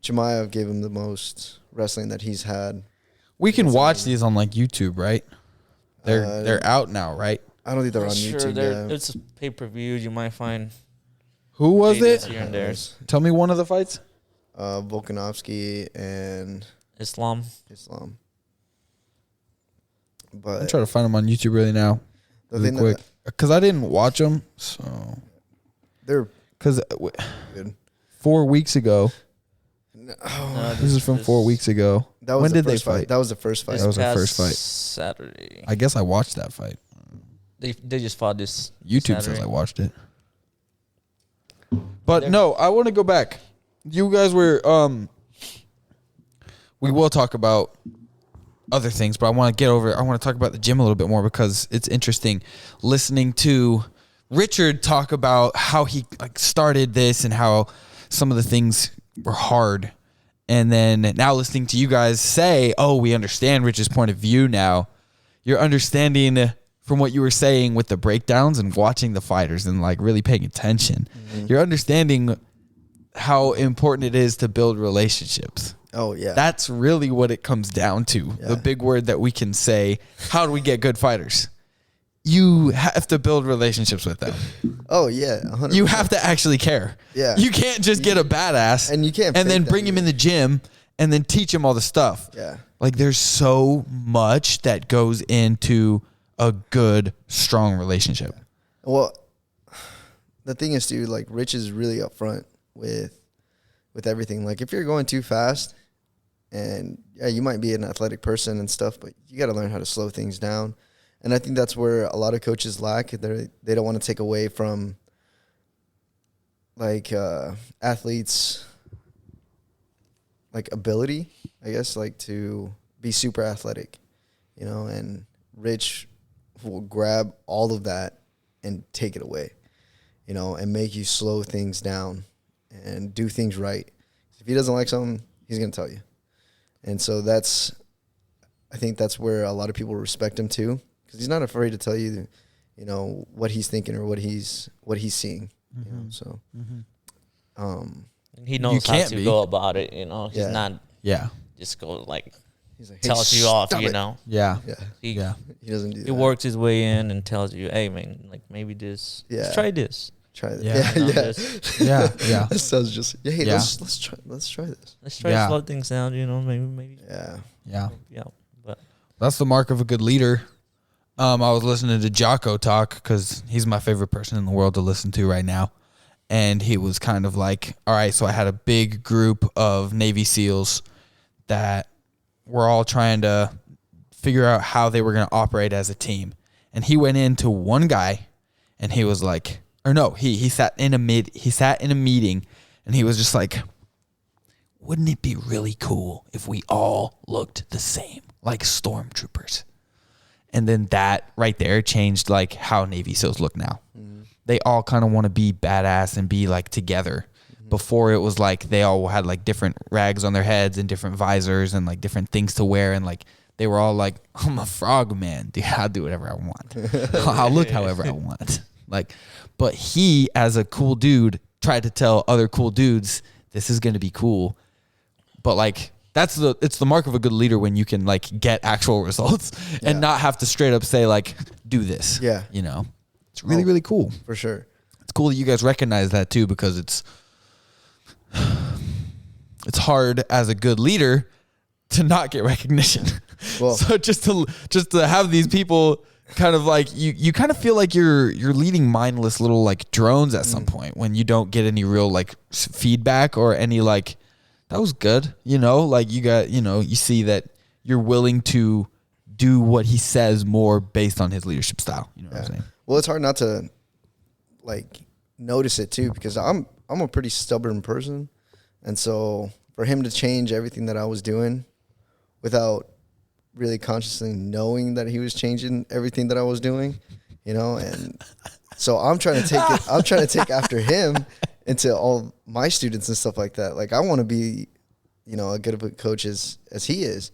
Chimaev gave him the most wrestling that he's had.
We can watch these on like YouTube, right? They're out now, right?
I don't think they're on YouTube.
It's a pay-per-view. You might find.
Who was it?
Here and there.
Tell me one of the fights.
Volkanovski and
Islam.
But
I'm trying to find them on YouTube really now. Really quick, because I didn't watch them, so
they're
4 weeks ago.
No,
this is from 4 weeks ago. When did they fight?
That was the first fight.
That was the first fight.
Saturday.
I guess I watched that fight.
They just fought this.
YouTube
Saturday.
says I watched it. But no, I want to go back. You guys were we will talk about other things, but I want to talk about the gym a little bit more, because it's interesting listening to Richard talk about how he started this and how some of the things were hard. And then now listening to you guys say, oh, we understand Rich's point of view now. You're understanding from what you were saying with the breakdowns and watching the fighters and really paying attention. Mm-hmm. You're understanding how important it is to build relationships.
Oh, yeah.
That's really what it comes down to. Yeah. The big word that we can say, how do we get good fighters? You have to build relationships with them.
Oh, yeah. 100%.
You have to actually care.
Yeah.
You can't just get a badass
and you can't
and then bring him in the gym and then teach him all the stuff.
Yeah.
Like there's so much that goes into a good, strong relationship.
Well, the thing is, dude, like Rich is really upfront with everything. Like if you're going too fast, and yeah, you might be an athletic person and stuff, but you got to learn how to slow things down. And I think that's where a lot of coaches lack. They don't want to take away from like athletes' like ability, I guess, like to be super athletic, you know. And Rich will grab all of that and take it away, you know, and make you slow things down and do things right. If he doesn't like something, he's gonna tell you. And so I think that's where a lot of people respect him too, because he's not afraid to tell you, you know, what he's thinking or what he's seeing. You know, so
he knows how to go about it. You know, he's not just go like
he's like,
tells you off. You know,
Yeah.
he doesn't do that.
He works his way in and tells you, hey man, like maybe this.
Yeah.
Let's try this.
Try that.
Yeah. Yeah.
That sounds just hey,
Yeah.
let's try this.
Let's try to slow things down. You know, maybe.
Yeah.
But
That's the mark of a good leader. I was listening to Jocko talk because he's my favorite person in the world to listen to right now. And he was kind of like, all right, so I had a big group of Navy SEALs that were all trying to figure out how they were going to operate as a team. And he went into one guy and he was like, or no, he sat in a meeting and he was just like, wouldn't it be really cool if we all looked the same, like stormtroopers? And then that right there changed like how Navy SEALs look now. Mm-hmm. They all kind of want to be badass and be like together. Mm-hmm. Before it was like they all had like different rags on their heads and different visors and like different things to wear. And like they were all like, I'm a frog man. Dude, I'll do whatever I want. I'll look however I want. Like, but he, as a cool dude, tried to tell other cool dudes, this is going to be cool. But like, it's the mark of a good leader when you can like get actual results and not have to straight up say like, do this.
Yeah.
You know, it's really, really cool.
For sure.
It's cool that you guys recognize that too, because it's hard as a good leader to not get recognition. Well, so just to have these people kind of like you kind of feel like you're leading mindless little like drones at some point when you don't get any real like feedback or any like, that was good, you know, like you got, you know, you see that you're willing to do what he says more based on his leadership style. You know what I'm saying?
Well, it's hard not to like notice it too, because I'm a pretty stubborn person. And so for him to change everything that I was doing without really consciously knowing that he was changing everything that I was doing, you know, and so I'm trying to take after him into all my students and stuff like that. Like I want to be, you know, a good of a coach as he is.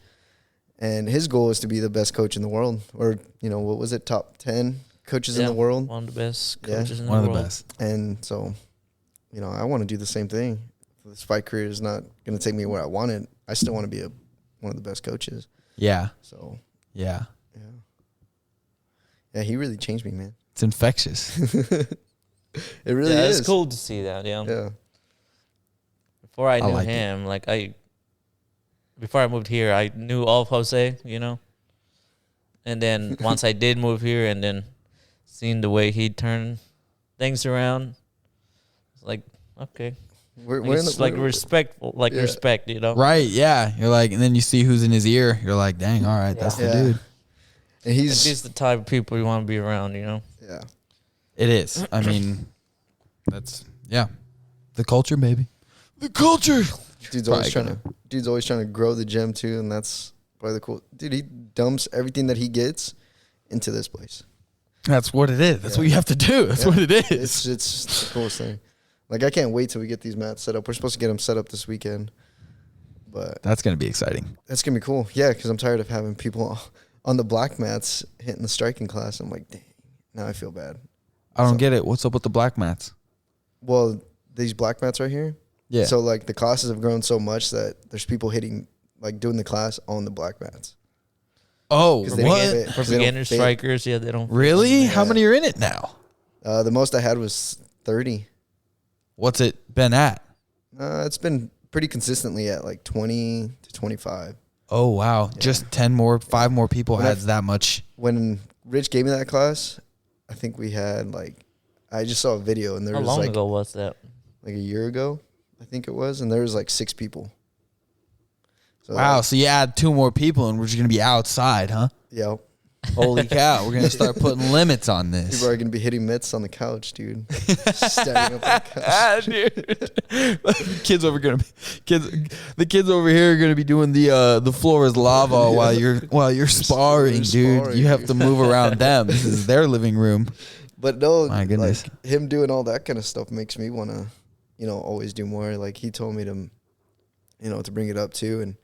And his goal is to be the best coach in the world, or, you know, what was it? Top 10 coaches in the world.
One of the best coaches in the world.
One of the best.
And so, you know, I want to do the same thing. This fight career is not going to take me where I wanted. I still want to be one of the best coaches.
Yeah.
So.
Yeah.
Yeah, he really changed me, man.
It's infectious.
It really is.
It's cool to see that. Yeah. Before I knew him, before I moved here, I knew of Jose, you know. And then once I did move here, and then seeing the way he turned things around, it's like, okay. Respectful, respect, you know.
Right, yeah. You're like, and then you see who's in his ear. You're like, dang, all right, that's the dude.
And
he's the type of people you want to be around, you know.
Yeah.
It is. I mean, that's the culture, baby. The culture.
Dude's always trying to grow the gym too, and that's probably the cool. Dude, he dumps everything that he gets into this place.
That's what it is. That's what you have to do. That's what it is.
It's the coolest thing. Like I can't wait till we get these mats set up. We're supposed to get them set up this weekend, but
that's gonna be exciting.
That's gonna be cool. Yeah, because I'm tired of having people on the black mats hitting the striking class. I'm like, dang, now I feel bad.
I don't get it. What's up with the black mats?
Well, these black mats right here. Yeah. So like the classes have grown so much that there's people hitting, like doing the class on the black mats.
Oh, what?
For beginner strikers, they don't.
Really? How many are in it now?
The most I had was 30.
What's it been at?
It's been pretty consistently at like 20 to 25.
Oh wow,
Yeah.
just 5 more people
When
had that much.
When Rich gave me that class, I think we had like, I just saw a video and there
How
was
long
like
ago was that?
a year ago, I think it was, and there was like 6 people. So
Wow,
like,
so you add 2 more people and we're just gonna be outside, huh?
yeah,
Holy cow, we're gonna start putting limits on this.
people are gonna be hitting mitts on the couch, dude. Standing up on the couch.
Dude. Kids over gonna be the kids over here are gonna be doing the floor is lava while you're sparring, dude.
sparring,
You have
dude.
to move around them. This is their living room.
But no,
My goodness.
like him doing all that kind of stuff makes me want to, always do more. Like he told me to, to bring it up too, and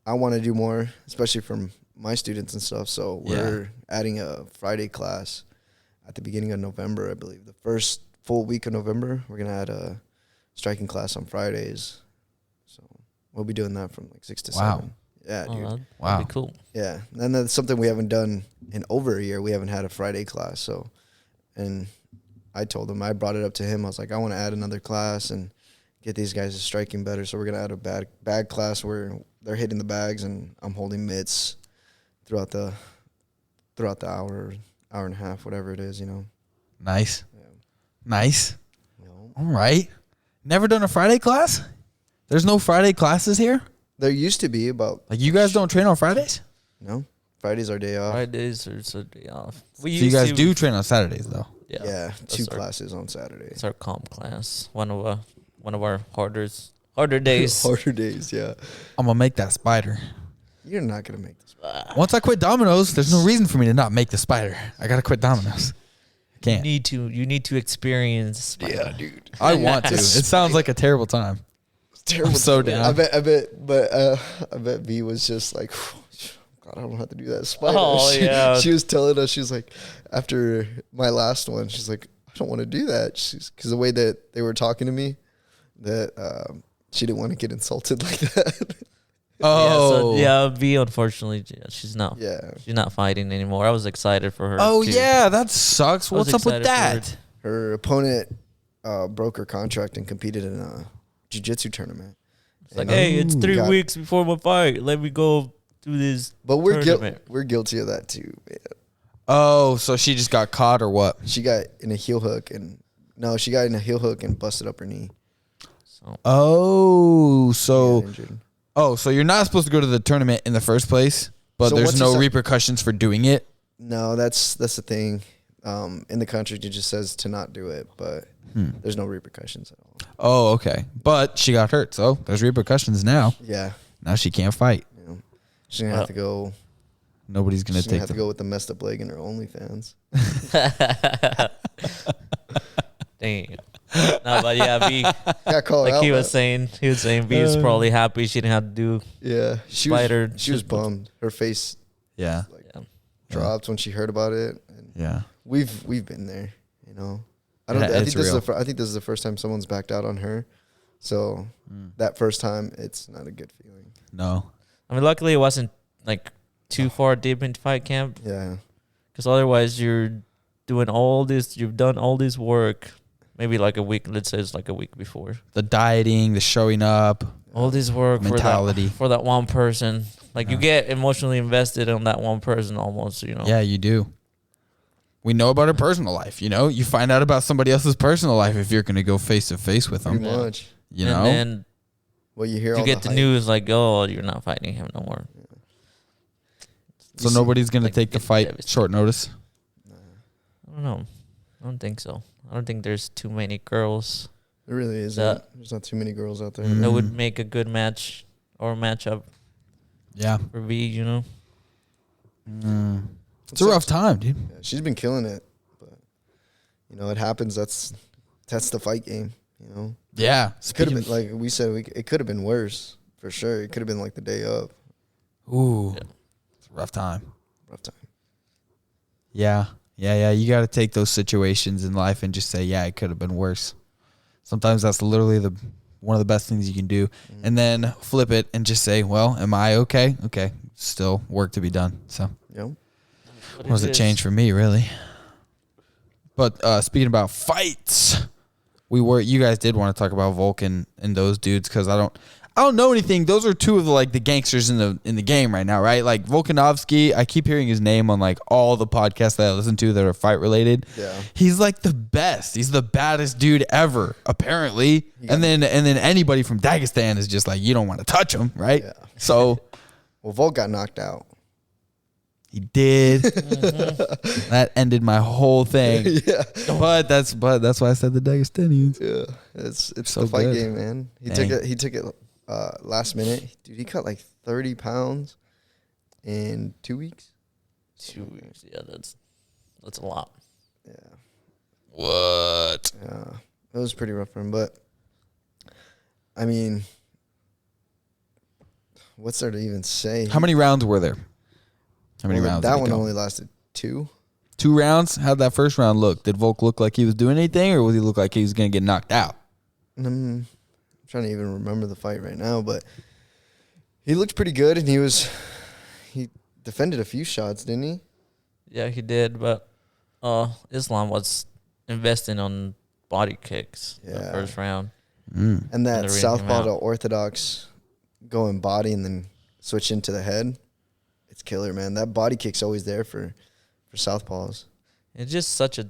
I want to do more, especially from my students and stuff. So we're adding a Friday class at the beginning of November, I believe. The first full week of November, we're gonna add a striking class on Fridays. So we'll be doing that from like 6 to
Wow.
7. Yeah, dude.
That'd
Wow.
be cool.
Yeah, and that's something we haven't done in over a year. We haven't had a Friday class. So, and I told him, I brought it up to him. I was like, I want to add another class and get these guys striking better. So we're gonna add a bag class where they're hitting the bags and I'm holding mitts throughout the hour and a half, whatever it is.
Nice.
Yeah.
Nice. All right. Never done a Friday class? There's no Friday classes here?
There used to be about
Like you guys don't train on Fridays?
no. Friday's our day off.
Fridays or Saturday off.
So you guys do train on Saturdays though?
Yeah,
that's
2
our-
classes on Saturday.
It's our comp class. One of our harder days.
Harder days, yeah.
I'm gonna make that spider.
You're not gonna make this.
Once I quit Domino's, there's no reason for me to not make the spider. I gotta quit Domino's. I
You
can't.
need to experience.
Dude.
I want to. It sounds like a terrible time.
Terrible.
I'm so
time.
down.
I bet V was just like, God, I don't have to do that spider.
Oh, yeah.
She was telling us, she's like, after my last one, she's like, I don't want to do that. Because the way that they were talking to me, that she didn't want to get insulted like that.
Oh.
V unfortunately she's not fighting anymore. I was excited for her.
Oh
too.
yeah, that sucks.
I was
What's up with
excited for
that?
Her opponent broke her contract and competed in a jiu-jitsu tournament.
It's like,
And,
hey, it's 3
got-
weeks before my fight. Let me go do this.
But we're
tournament.
guilty of that too, man.
Oh, so she just got caught or what?
She got in a heel hook and busted up her knee.
So
Oh,
Got
so
injured.
so you're not supposed to go to the tournament in the first place, but
So
there's
what's
no
this-
repercussions for doing it.
No, that's the thing. In the contract, it just says to not do it, but there's no repercussions at all.
Oh, okay. But she got hurt, so there's repercussions now.
Yeah,
Now she can't fight.
she's gonna have to go.
Nobody's gonna
She's gonna
take
have to
the.
go with the messed up leg in her OnlyFans.
Dang. No, but yeah, V.
Got called out.
Like he was
man.
saying, V was probably happy she didn't have to do.
Yeah,
Spider.
She was bummed. Her face
Yeah,
Yeah.
dropped when she heard about it. And
yeah.
we've been there. I don't.
Yeah,
I think
it's
this
real.
is I think this is the first time someone's backed out on her. So that first time, it's not a good feeling.
No.
I mean, luckily it wasn't like too far deep into fight camp,
Yeah,
because otherwise you're doing all this. You've done all this work, maybe like a week. Let's say it's like a week before.
The dieting, the showing up.
All this work
Mentality.
for that one person. Like you get emotionally invested on that one person almost.
Yeah, you do. We know about her personal life. You find out about somebody else's personal life if you're going to go face to face with
pretty
them.
Yeah.
much.
You
and
know.
then
Well, you hear
you
all
get the
hype.
news like, oh, you're not fighting him no more.
So nobody's going to
like,
take the
it's
fight
devastating.
short notice.
I don't know. I don't think so. I don't think there's too many girls
There really isn't.
That-
There's not too many girls out there.
Mm.
that would make a good match or matchup
Yeah.
for V.
It's a rough time, dude.
Yeah, she's been killing it, but it happens. That's the fight game.
Yeah.
It could have been like we said. It could have been worse for sure. It could have been like the day of.
Ooh.
Yeah.
It's a rough time.
Rough time.
Yeah. Yeah. You got to take those situations in life and just say, yeah, it could have been worse. Sometimes that's literally one of the best things you can do. And then flip it and just say, well, am I okay? Okay. Still work to be done. So what does it change for me, really? But speaking about fights, you guys did want to talk about Vulcan and those dudes because I don't know anything. Those are two of the gangsters in the game right now, right? Like Volkanovski, I keep hearing his name on like all the podcasts that I listen to that are fight related.
Yeah.
He's like the best. He's the baddest dude ever, apparently. And then anybody from Dagestan is just like, you don't want to touch him, right?
Yeah.
So
Well, Volk got knocked out.
he did. That ended my whole thing.
Yeah.
But that's why I said the Dagestanians.
Yeah. It's
So
the fight
good.
game, man. He took it last minute. Dude, he cut like 30 pounds in 2 weeks.
2 weeks. Yeah, that's a lot.
Yeah.
What?
Yeah. It was pretty rough for him, but I mean, what's there to even say?
How many rounds were there? How many
Well,
rounds?
That
did it
one
go?
only lasted 2.
2 rounds? How'd that first round look? Did Volk look like he was doing anything, or was he look like he was going to get knocked out?
I'm trying to even remember the fight right now, but he looked pretty good, and he defended a few shots, didn't he?
Yeah, he did, but Islam was investing on body kicks the
Yeah.
first round.
Mm.
And that
And the ring
southpaw
came
to
out.
orthodox going body and then switch into the head, it's killer, man. That body kick's always there for southpaws.
It's just such a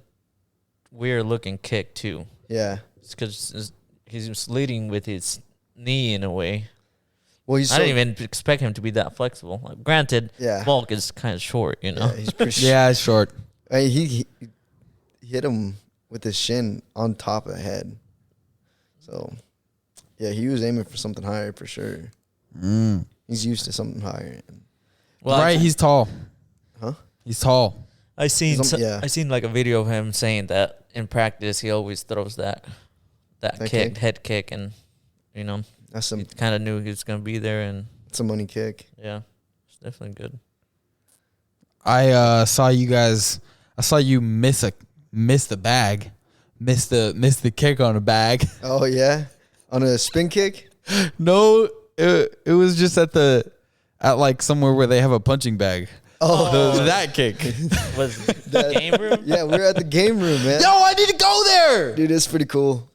weird looking kick too.
Yeah.
It's because he's leading with his knee in a way.
Well, he's
I didn't even expect him to be that flexible. Like, granted,
Yeah.
Volk is kind of short, you know.
Yeah, he's pretty
Yeah, it's short.
Hey, he hit him with his shin on top of the head. So, yeah, he was aiming for something higher for sure.
Mm.
He's used to something higher.
Well,
Right, he's tall.
Huh?
He's tall.
I seen
Yeah.
I seen like a video of him saying that in practice he always throws that
That
kick,
kick?
head kick, and you know
That's
he kind of knew he was gonna be there, and
a money kick.
yeah, it's definitely good.
I saw you guys. I saw you miss the bag, miss the kick on a bag.
Oh yeah, on a spin kick.
No, it was just at like somewhere where they have a punching bag.
Oh,
That kick.
Was the game room?
yeah, we were at the game room, man.
Yo, I need to go there.
Dude, it's pretty cool.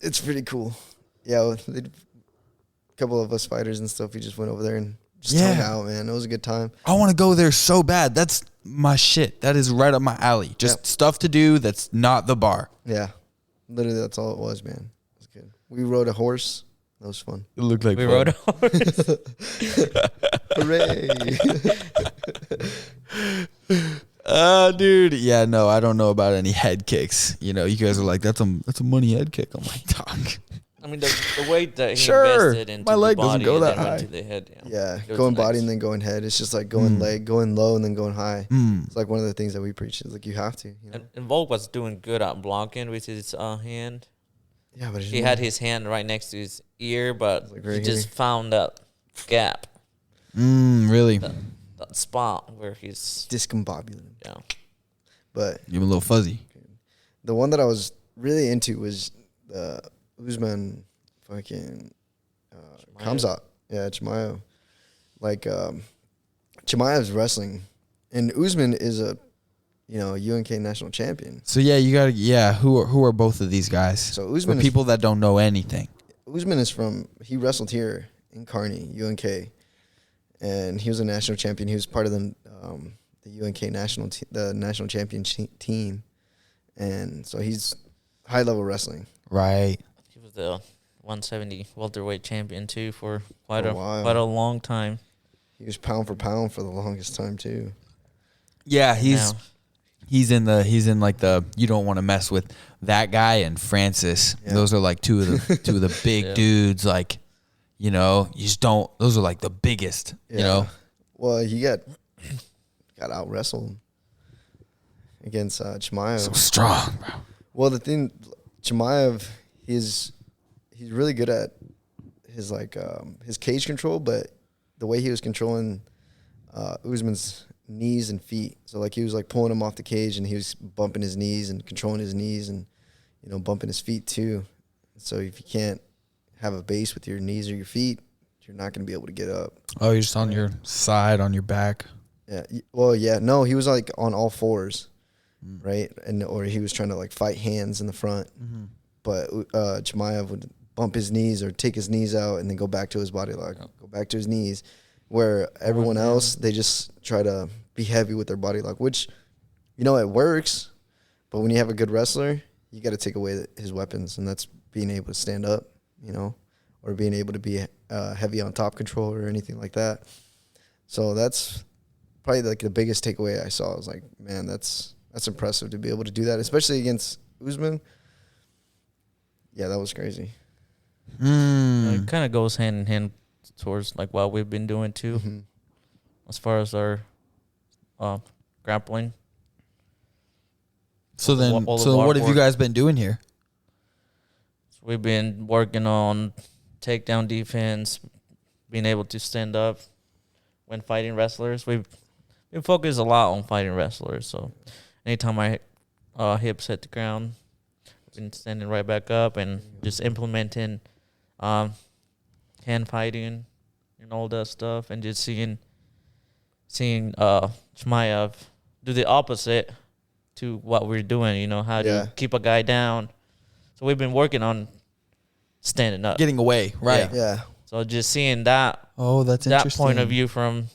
It's pretty cool. Yeah, a couple of us fighters and stuff. We just went over there and just hung
Yeah.
out, man. It was a good time.
I want to go there so bad. That's my shit. That is right up my alley. Just
Yep.
stuff to do that's not the bar.
Yeah, literally, that's all it was, man. It was good. We rode a horse. That was fun.
It looked like
We
fun.
rode a horse.
Hooray!
Dude. Yeah, no, I don't know about any head kicks. You know, you guys are like, that's a money head kick. I'm like, dog.
I mean, the weight that he
Sure,
invested into
my
the
leg doesn't
body
go
and
that
then
high.
went to the head.
Yeah,
Goes
going
next.
body and then going head. It's just like going leg, going low and then going high.
Mm.
It's like one of the things that we preach. It's like you have to. You know?
And Volk was doing good at blocking with his hand.
Yeah, but
He had his hand right next to his ear, but
Like
he
right
just
here.
found that gap,
Really?
that spot where he's
discombobulated.
yeah.
But
Give him a little fuzzy.
the one that I was really into was the Usman fucking Kamzat. Yeah, Chimaev. Like Chimaev's wrestling, and Usman is a UNK national champion.
So yeah, you got to who are both of these guys?
So
For
Usman
people that don't know anything.
Usman is he wrestled here in Kearney, UNK, and he was a national champion. He was part of the UNK the national champion team, and so he's high level wrestling.
Right.
He was the 170 welterweight champion too for quite
For
a
a while.
quite a long time.
He was pound for pound for the longest time too.
Yeah,
Now,
he's in like the you don't want to mess with that guy and Francis.
Yeah.
Those are like two of the big
Yeah.
dudes. Like, you know, you just don't. Those are like the biggest.
Yeah.
You know.
Well, he got out wrestled against Chimaev.
So strong, bro.
Well, the thing, Chimaev, he's really good at his his cage control, but the way he was controlling Usman's knees and feet. So like he was like pulling him off the cage, and he was bumping his knees and controlling his knees, and bumping his feet too. So if you can't have a base with your knees or your feet, you're not going to be able to get up.
Oh, you're just on your side, on your back.
Yeah. Well, yeah. No, he was like on all fours, right? Or he was trying to like fight hands in the front. but Chimaev would bump his knees or take his knees out and then go back to his body lock, go back to his knees. Where everyone else, they just try to be heavy with their body lock, which, it works. But when you have a good wrestler, you got to take away his weapons, and that's being able to stand up, or being able to be heavy on top control or anything like that. So that's probably like the biggest takeaway I saw. I was like, man, that's impressive to be able to do that, especially against Usman. Yeah, that was crazy.
It kind of goes hand in hand towards like what we've been doing too, as far as our grappling.
So then, what have you guys been doing here?
So we've been working on takedown defense, being able to stand up when fighting wrestlers. We've been focused a lot on fighting wrestlers. So anytime my hips hit the ground, I've been standing right back up and just implementing hand fighting and all that stuff, and just seeing Chimaev do the opposite to what we're doing, how to keep a guy down. So we've been working on standing up.
Getting away, right.
Yeah.
So just seeing that
that's
that
interesting.
point of view from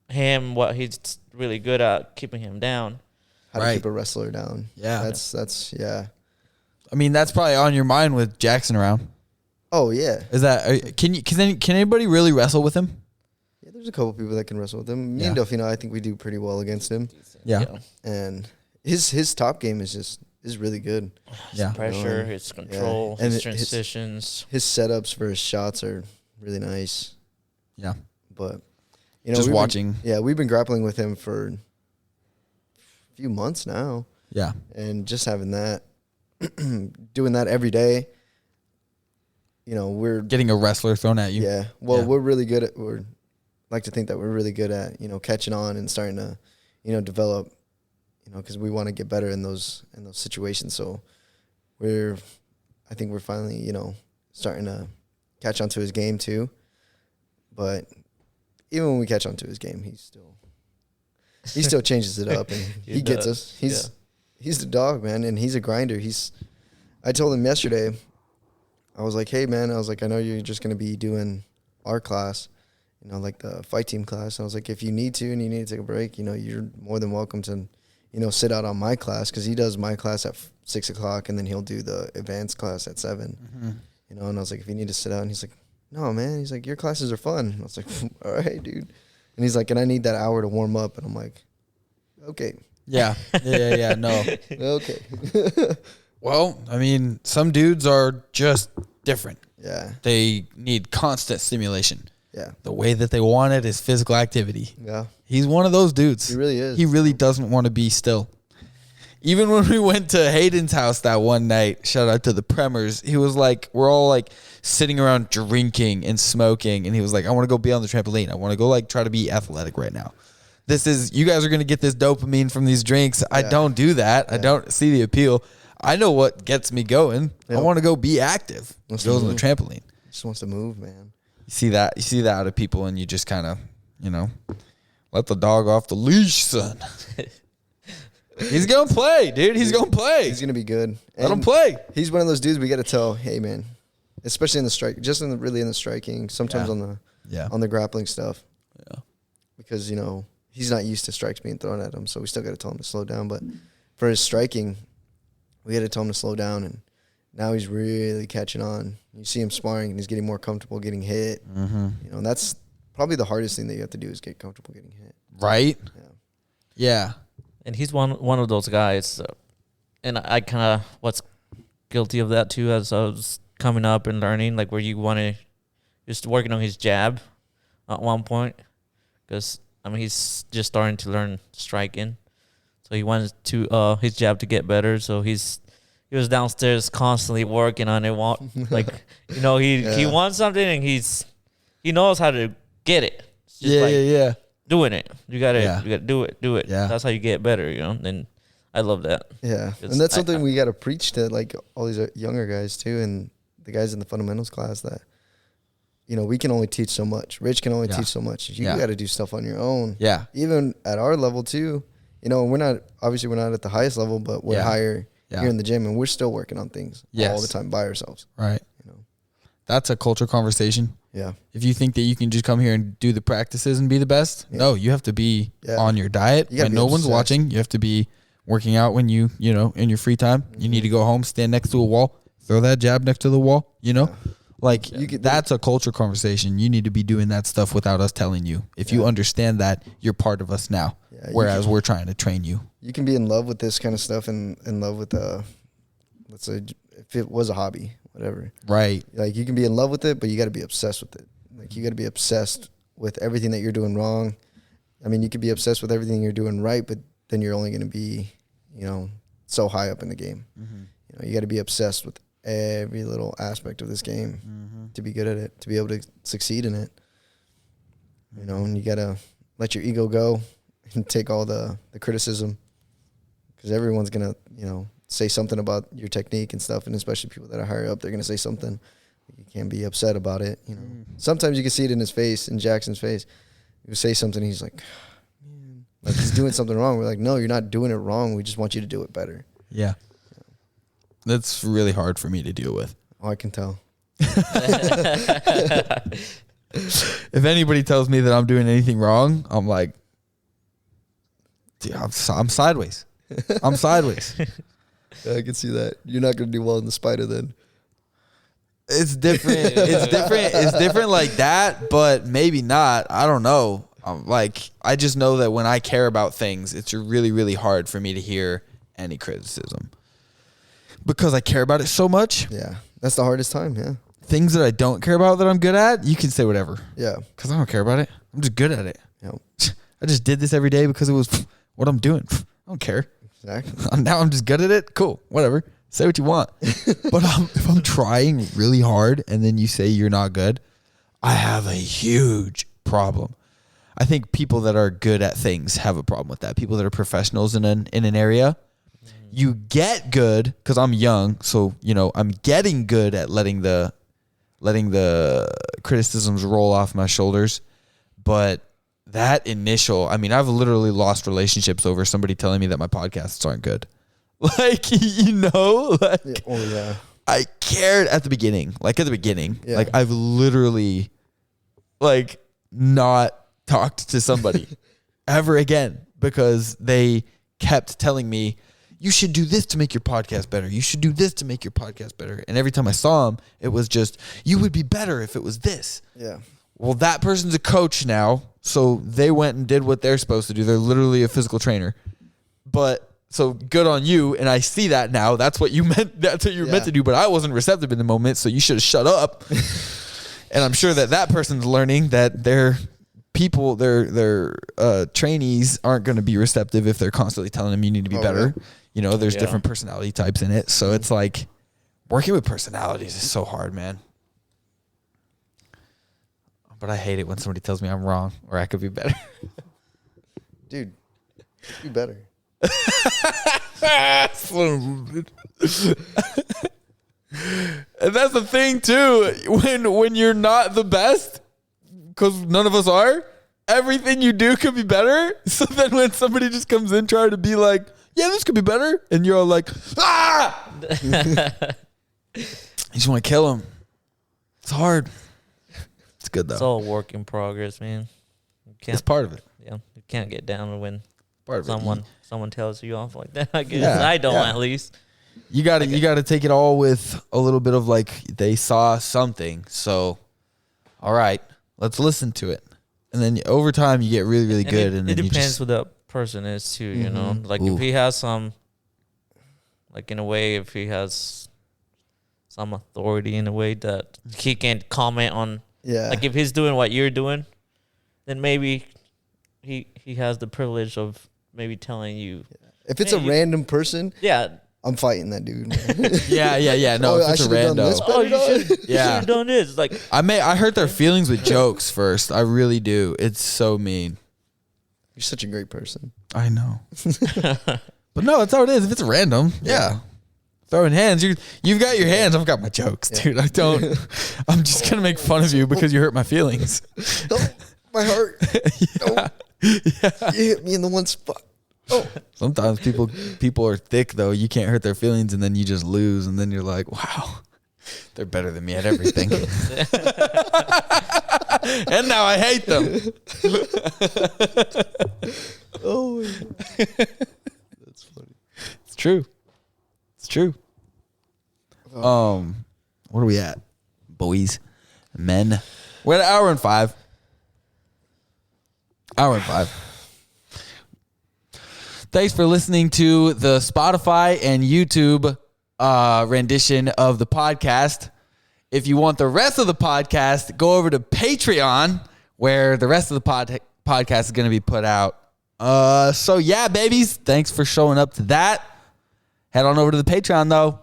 him, what he's really good at, keeping him down.
How to keep a wrestler down.
Yeah.
That's yeah.
I mean, that's probably on your mind with Jackson around.
Oh, yeah.
Is that can anybody really wrestle with him?
Yeah, there's a couple people that can wrestle with him. Me and Delfino, I think we do pretty well against him.
Yeah.
And his top game is really good.
Yeah.
Pressure, his control,
and
his transitions.
His setups for his shots are really nice.
Yeah.
But
just watching.
We've been grappling with him for a few months now.
Yeah.
And just having that, doing that every day, we're
getting a wrestler thrown at you.
Yeah. Well, we're really good at, like to think that we're really good at, catching on and starting to, develop, because we want to get better in those situations. So I think we're finally, starting to catch on to his game too. But even when we catch on to his game, he still changes it up, and he gets us. He's the dog, man, and he's a grinder. I told him yesterday, I was like, hey, man, I know you're just going to be doing our class, like the fight team class. I was like, if you need to and you need to take a break, you're more than welcome to, sit out on my class, because he does my class at 6 o'clock, and then he'll do the advanced class at 7. And I was like, if you need to sit out, and he's like, no, man. He's like, your classes are fun. I was like, all right, dude. And he's like, and I need that hour to warm up. And I'm like, okay.
Yeah. No.
Okay.
Well, I mean, some dudes are just different.
Yeah.
They need constant stimulation.
Yeah.
The way that they want it is physical activity.
Yeah.
He's one of those dudes.
He really is.
He really doesn't want to be still. Even when we went to Hayden's house that one night, shout out to the Premers, he was like, we're all like sitting around drinking and smoking. And he was like, I want to go be on the trampoline. I want to go try to be athletic right now. You guys are going to get this dopamine from these drinks. I don't do that. I don't see the appeal. I know what gets me going. I want to go be active. Goes on the trampoline.
Just wants to move, man.
You see that out of people, and you just kind of, let the dog off the leash, son. He's going to play, dude. He's going to play.
He's going to be good.
Let him play.
He's one of those dudes we got to tell, hey, man, especially in the strike, just in the striking, sometimes on the grappling stuff.
Yeah.
Because, he's not used to strikes being thrown at him, so we still got to tell him to slow down. But for his striking, we had to tell him to slow down, and now he's really catching on. You see him sparring, and he's getting more comfortable getting hit. And that's probably the hardest thing that you have to do is get comfortable getting hit.
Right? Yeah.
And he's one of those guys, and I kind of was guilty of that too as I was coming up and learning, like where you want to just working on his jab at one point, because he's just starting to learn striking, so he wanted to his jab to get better. So he was downstairs constantly working on it. He wants something, and he knows how to get it. It's just doing it. You gotta do it.
Yeah.
That's how you get better, and I love that.
Yeah. And that's something we gotta preach to all these younger guys too, and the guys in the fundamentals class, that we can only teach so much. Rich can only teach so much. You gotta do stuff on your own.
Yeah.
Even at our level too, we're not at the highest level, but we're higher here in the gym, and we're still working on things all the time by ourselves.
Right.
You know,
that's a culture conversation.
Yeah.
If you think that you can just come here and do the practices and be the best, no, you have to be on your diet when no one's watching. You have to be working out when you know, in your free time. You need to go home, stand next to a wall, throw that jab next to the wall, you know? Like, that's a culture conversation. You need to be doing that stuff without us telling you. If you understand that, you're part of us now, whereas we're trying to train you.
You can be in love with this kind of stuff and in love with, let's say, if it was a hobby, whatever.
Right.
Like, you can be in love with it, but you got to be obsessed with it. Like, you got to be obsessed with everything that you're doing wrong. I mean, you could be obsessed with everything you're doing right, but then you're only going to be, you know, so high up in the game. Mm-hmm. You know, you got to be obsessed with every little aspect of this game to be good at it, to be able to succeed in it. You know, and you got to let your ego go and take all the criticism, because everyone's going to, you know, say something about your technique and stuff, and especially people that are higher up, they're going to say something. You can't be upset about it, you know. Sometimes you can see it in his face, in Jackson's face. You say something, he's like, man, like he's doing something wrong. We're like, no, you're not doing it wrong. We just want you to do it better.
Yeah. That's really hard for me to deal with.
Oh, I can tell.
If anybody tells me that I'm doing anything wrong, I'm like, dude, I'm sideways. I'm sideways.
Yeah, I can see that. You're not going to do well in the spider then.
It's different. It's different. It's different like that, but maybe not. I don't know. Like, I just know that when I care about things, it's really, really hard for me to hear any criticism because I care about it so much.
Yeah, that's the hardest time. Yeah.
Things that I don't care about that I'm good at, you can say whatever.
Yeah.
Because I don't care about it. I'm just good at it.
Yep.
I just did this every day because it was what I'm doing. I don't care.
Exactly.
Now I'm just good at it. Cool. Whatever. Say what you want. But if I'm trying really hard and then you say you're not good, I have a huge problem. I think people that are good at things have a problem with that. People that are professionals in an area, you get good because I'm young, so you know I'm getting good at letting the criticisms roll off my shoulders. But that initial, I mean, I've literally lost relationships over somebody telling me that my podcasts aren't good. Like, you know, like, I cared at the beginning. Like, like, I've literally, like, not talked to somebody ever again because they kept telling me, you should do this to make your podcast better. You should do this to make your podcast better. And every time I saw them, it was just, you would be better if it was this.
Yeah.
Well, that person's a coach now, so they went and did what they're supposed to do. They're literally a physical trainer. But so good on you, and I see that now. That's what you meant. That's what you were meant to do. But I wasn't receptive in the moment, so you should have shut up. And I'm sure that person's learning that their people, their trainees aren't going to be receptive if they're constantly telling them you need to be better. Right. You know, there's different personality types in it, so it's like working with personalities is so hard, man. But I hate it when somebody tells me I'm wrong or I could be better.
Dude, be better.
And that's the thing too, when you're not the best, because none of us are, everything you do could be better. So then when somebody just comes in trying to be like, yeah, this could be better, and you're all like, ah, you just want to kill him. It's hard. It's good though.
It's all work in progress, man.
It's part of it.
Yeah, you can't get down when
part
someone tells you off like that. I guess I don't, at least.
You gotta take it all with a little bit of like, they saw something, so all right, let's listen to it, and then over time you get really, really good. And
it
then
depends who the person is too. You know, like if he has some, like in a way, if he has some authority in a way that he can comment on. Yeah. Like if he's doing what you're doing, then maybe he has the privilege of maybe telling you.
If it's a random person, I'm fighting that dude.
Yeah. No, if it's a rando.
You should have done this. Like
I hurt their feelings with jokes first. I really do. It's so mean.
You're such a great person.
I know. But no, that's how it is. If it's random, throwing hands. You've got your hands. I've got my jokes, dude. I don't. I'm just gonna make fun of you because you hurt my feelings.
My heart. You hit me in the one spot.
Sometimes people are thick though. You can't hurt their feelings, and then you just lose, and then you're like, wow, they're better than me at everything. And now I hate them.
Oh, that's funny.
It's true. It's true. What are we at, boys, men? We're at an hour and 5. Hour and 5. Thanks for listening to the Spotify and YouTube rendition of the podcast. If you want the rest of the podcast, go over to Patreon, where the rest of the podcast is going to be put out. So yeah, babies, thanks for showing up to that. Head on over to the Patreon, though.